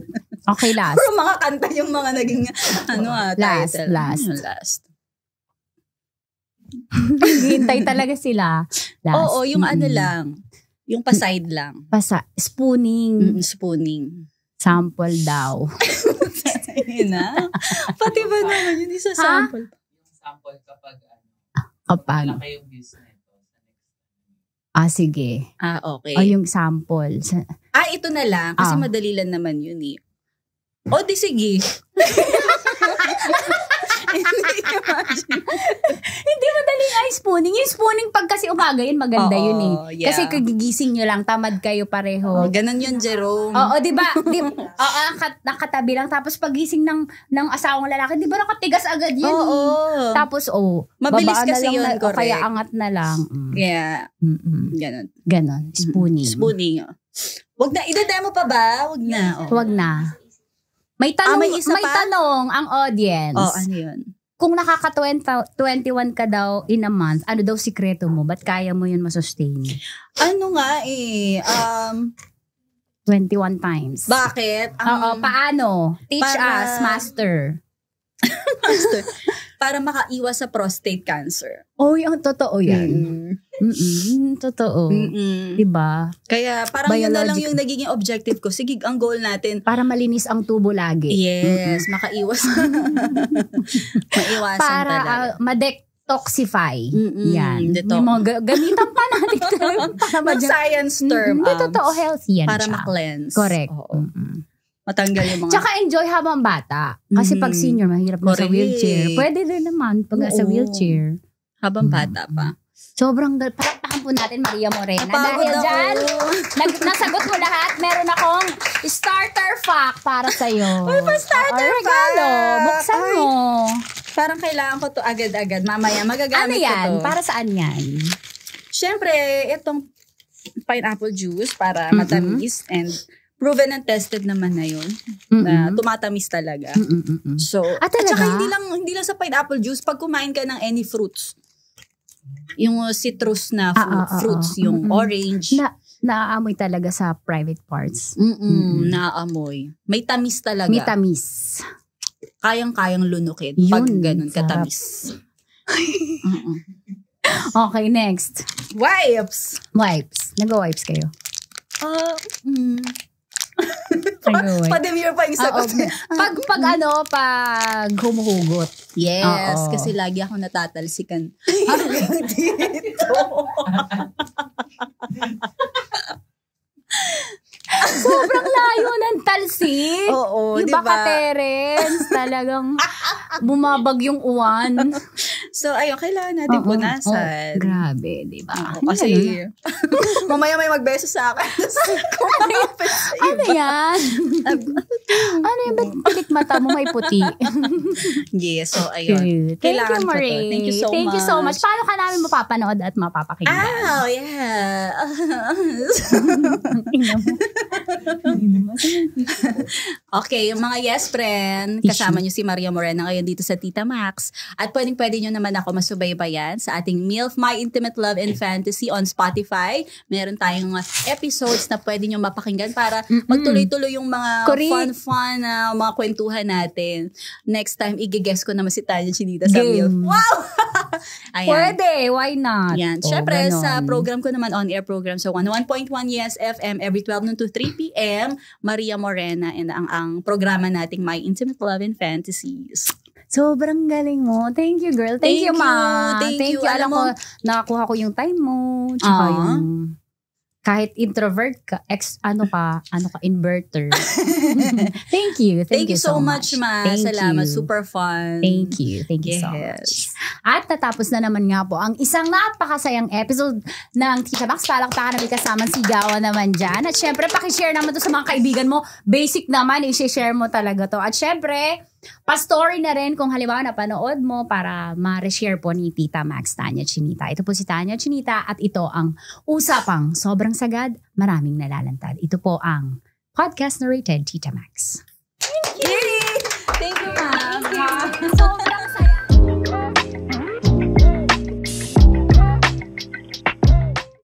Speaker 1: Okay, last.
Speaker 2: Pero mga kanta yung mga naging title.
Speaker 1: Last. Hintay talaga sila. Last.
Speaker 2: Oo, yung lang. Yung pa-side lang.
Speaker 1: Spooning.
Speaker 2: Spooning.
Speaker 1: Sample daw.
Speaker 2: Ayun na. Pati ba naman yun isa sample?
Speaker 3: Yung sample kapag
Speaker 1: Kapag.
Speaker 3: yung business.
Speaker 1: Sige.
Speaker 2: Okay.
Speaker 1: O yung sample.
Speaker 2: Ito na lang. Kasi madali lang naman yun eh. O, di sige.
Speaker 1: Hindi madali nga yung spooning. Yung spooning pag kasi umaga yun, maganda yun eh.
Speaker 2: Yeah.
Speaker 1: Kasi kagigising nyo lang, tamad kayo pareho.
Speaker 2: Ganun yun, Jerome.
Speaker 1: Oo, di ba? Nakatabi lang. Tapos pagising ng asawang lalaki, di ba nakatigas agad yun?
Speaker 2: Oo.
Speaker 1: Tapos,
Speaker 2: mabilis kasi yun,
Speaker 1: correct.
Speaker 2: correct.
Speaker 1: Kaya angat na lang.
Speaker 2: Yeah. Ganun.
Speaker 1: Ganon. Spooning.
Speaker 2: Spooning. Wag na, ide-demo pa ba? Wag na.
Speaker 1: Wag na. May tanong,
Speaker 2: may isa
Speaker 1: may
Speaker 2: pa?
Speaker 1: tanong ang audience.
Speaker 2: Ano yun?
Speaker 1: Kung nakaka-21 ka daw in a month, ano daw sikreto mo? Ba't kaya mo yun masustain?
Speaker 2: Ano nga eh,
Speaker 1: 21 times.
Speaker 2: bakit?
Speaker 1: Paano? Teach
Speaker 2: para-
Speaker 1: us, master.
Speaker 2: Para makaiwas sa prostate cancer.
Speaker 1: Oh, yung totoo yan. Totoo. Diba?
Speaker 2: Kaya parang yun na lang
Speaker 1: Biological.
Speaker 2: yung nagiging objective ko. Sige, ang goal natin.
Speaker 1: Para malinis ang tubo lagi.
Speaker 2: Yes, makaiwas. Maiwasan
Speaker 1: Para
Speaker 2: talaga.
Speaker 1: ma-detoxify. Yan.
Speaker 2: Detox.
Speaker 1: Yung mga gamitan pa natin. para
Speaker 2: Mag-science term.
Speaker 1: Hindi totoo, healthy yan
Speaker 2: Para
Speaker 1: siya.
Speaker 2: ma-cleanse.
Speaker 1: Correct.
Speaker 2: Oo. Matanggal yung mga...
Speaker 1: Tsaka enjoy habang bata. Kasi pag senior, mahirap na sa
Speaker 2: Correct.
Speaker 1: wheelchair. Pwede rin naman pag nasa wheelchair.
Speaker 2: Habang bata pa.
Speaker 1: Sobrang palakpakan po natin Maria Morena.
Speaker 2: Napagod
Speaker 1: Dahil
Speaker 2: ako.
Speaker 1: dyan, nasagot mo lahat. Meron akong starter fact para sa'yo.
Speaker 2: Uy, pa-starter
Speaker 1: regalo.
Speaker 2: fact.
Speaker 1: Buksan mo.
Speaker 2: Parang kailangan ko to agad-agad. Mamaya magagamit
Speaker 1: Ano yan?
Speaker 2: ko to.
Speaker 1: Para saan yan?
Speaker 2: Siyempre, itong pineapple juice para matamis and proven and tested naman na yun. Na tumatamis talaga. So, at
Speaker 1: talaga?
Speaker 2: saka hindi lang sa pineapple juice, pag kumain ka ng any fruits, yung citrus na fruits, yung orange,
Speaker 1: Naaamoy talaga sa private parts.
Speaker 2: naamoy. May tamis talaga.
Speaker 1: May tamis.
Speaker 2: Kayang-kayang lunukin
Speaker 1: Yun,
Speaker 2: pag ganun
Speaker 1: sarap.
Speaker 2: katamis.
Speaker 1: Okay, next.
Speaker 2: Wipes!
Speaker 1: Wipes. Nag-wipes kayo?
Speaker 2: Pa-demure pa yung sagot.
Speaker 1: Pag humuhugot.
Speaker 2: Yes,
Speaker 1: Oo.
Speaker 2: kasi lagi ako natatalsikan. Hanggang dito.
Speaker 1: Sobrang layo ng talsik.
Speaker 2: Oo,
Speaker 1: Diba
Speaker 2: diba?
Speaker 1: ka, Terence? Talagang bumabag yung uwan.
Speaker 2: So, ayun, kailangan natin punasan.
Speaker 1: Grabe, diba?
Speaker 2: Kasi, mamaya may magbeso sa akin.
Speaker 1: Ano yan? Ano yan? Ba't pilik mata mo may puti?
Speaker 2: Yes, so ayun.
Speaker 1: Thank
Speaker 2: Kailangan
Speaker 1: you,
Speaker 2: ko to.
Speaker 1: Marie.
Speaker 2: Thank you so much.
Speaker 1: Paano ka namin mapapanood at mapapakinggan?
Speaker 2: Oh, yeah. Okay, yung mga yes friend, kasama nyo si Maria Morena ngayon dito sa Tita Max. At pwede nyo naman ako masubaybayan sa ating MILF My Intimate Love and Fantasy on Spotify. Meron tayong episodes na pwede nyo mapakinggan para magtuloy-tuloy yung mga fun-fun na mga kwentuhan natin. Next time, igigess ko naman si Tanya Chinita sa MILF. Wow! Ayan.
Speaker 1: Pwede, why not?
Speaker 2: Yan. Syempre, sa program ko naman, on-air program sa 101.1 Yes FM every 12 noon to 3 p.m. Maria Morena and ang programa nating My Intimate Love and Fantasies.
Speaker 1: Sobrang galing mo. Thank you, girl. Thank you, ma.
Speaker 2: Thank you.
Speaker 1: Alam ko, nakakuha ko yung time mo. Tsaka yung kahit introvert ka, inverter. Thank you.
Speaker 2: Thank you so much, ma. Salamat. Super fun.
Speaker 1: Thanch you so much. At natapos na naman nga po ang isang napakasayang episode ng Tita Max. Palakpakan na may kasamang sigawan naman dyan. At syempre, pakishare naman to sa mga kaibigan mo. Basic naman, i-share mo talaga to. At syempre, pa-story na rin kung halimbawa napanood mo para ma-reshare po ni Tita Max, Tanya Chinita. Ito po si Tanya Chinita at ito ang Usapang Sobrang Sagad, Maraming Nalalantad. Ito po ang podcast narrated Tita Max.
Speaker 2: Thank you, ma'am.
Speaker 1: Thank you.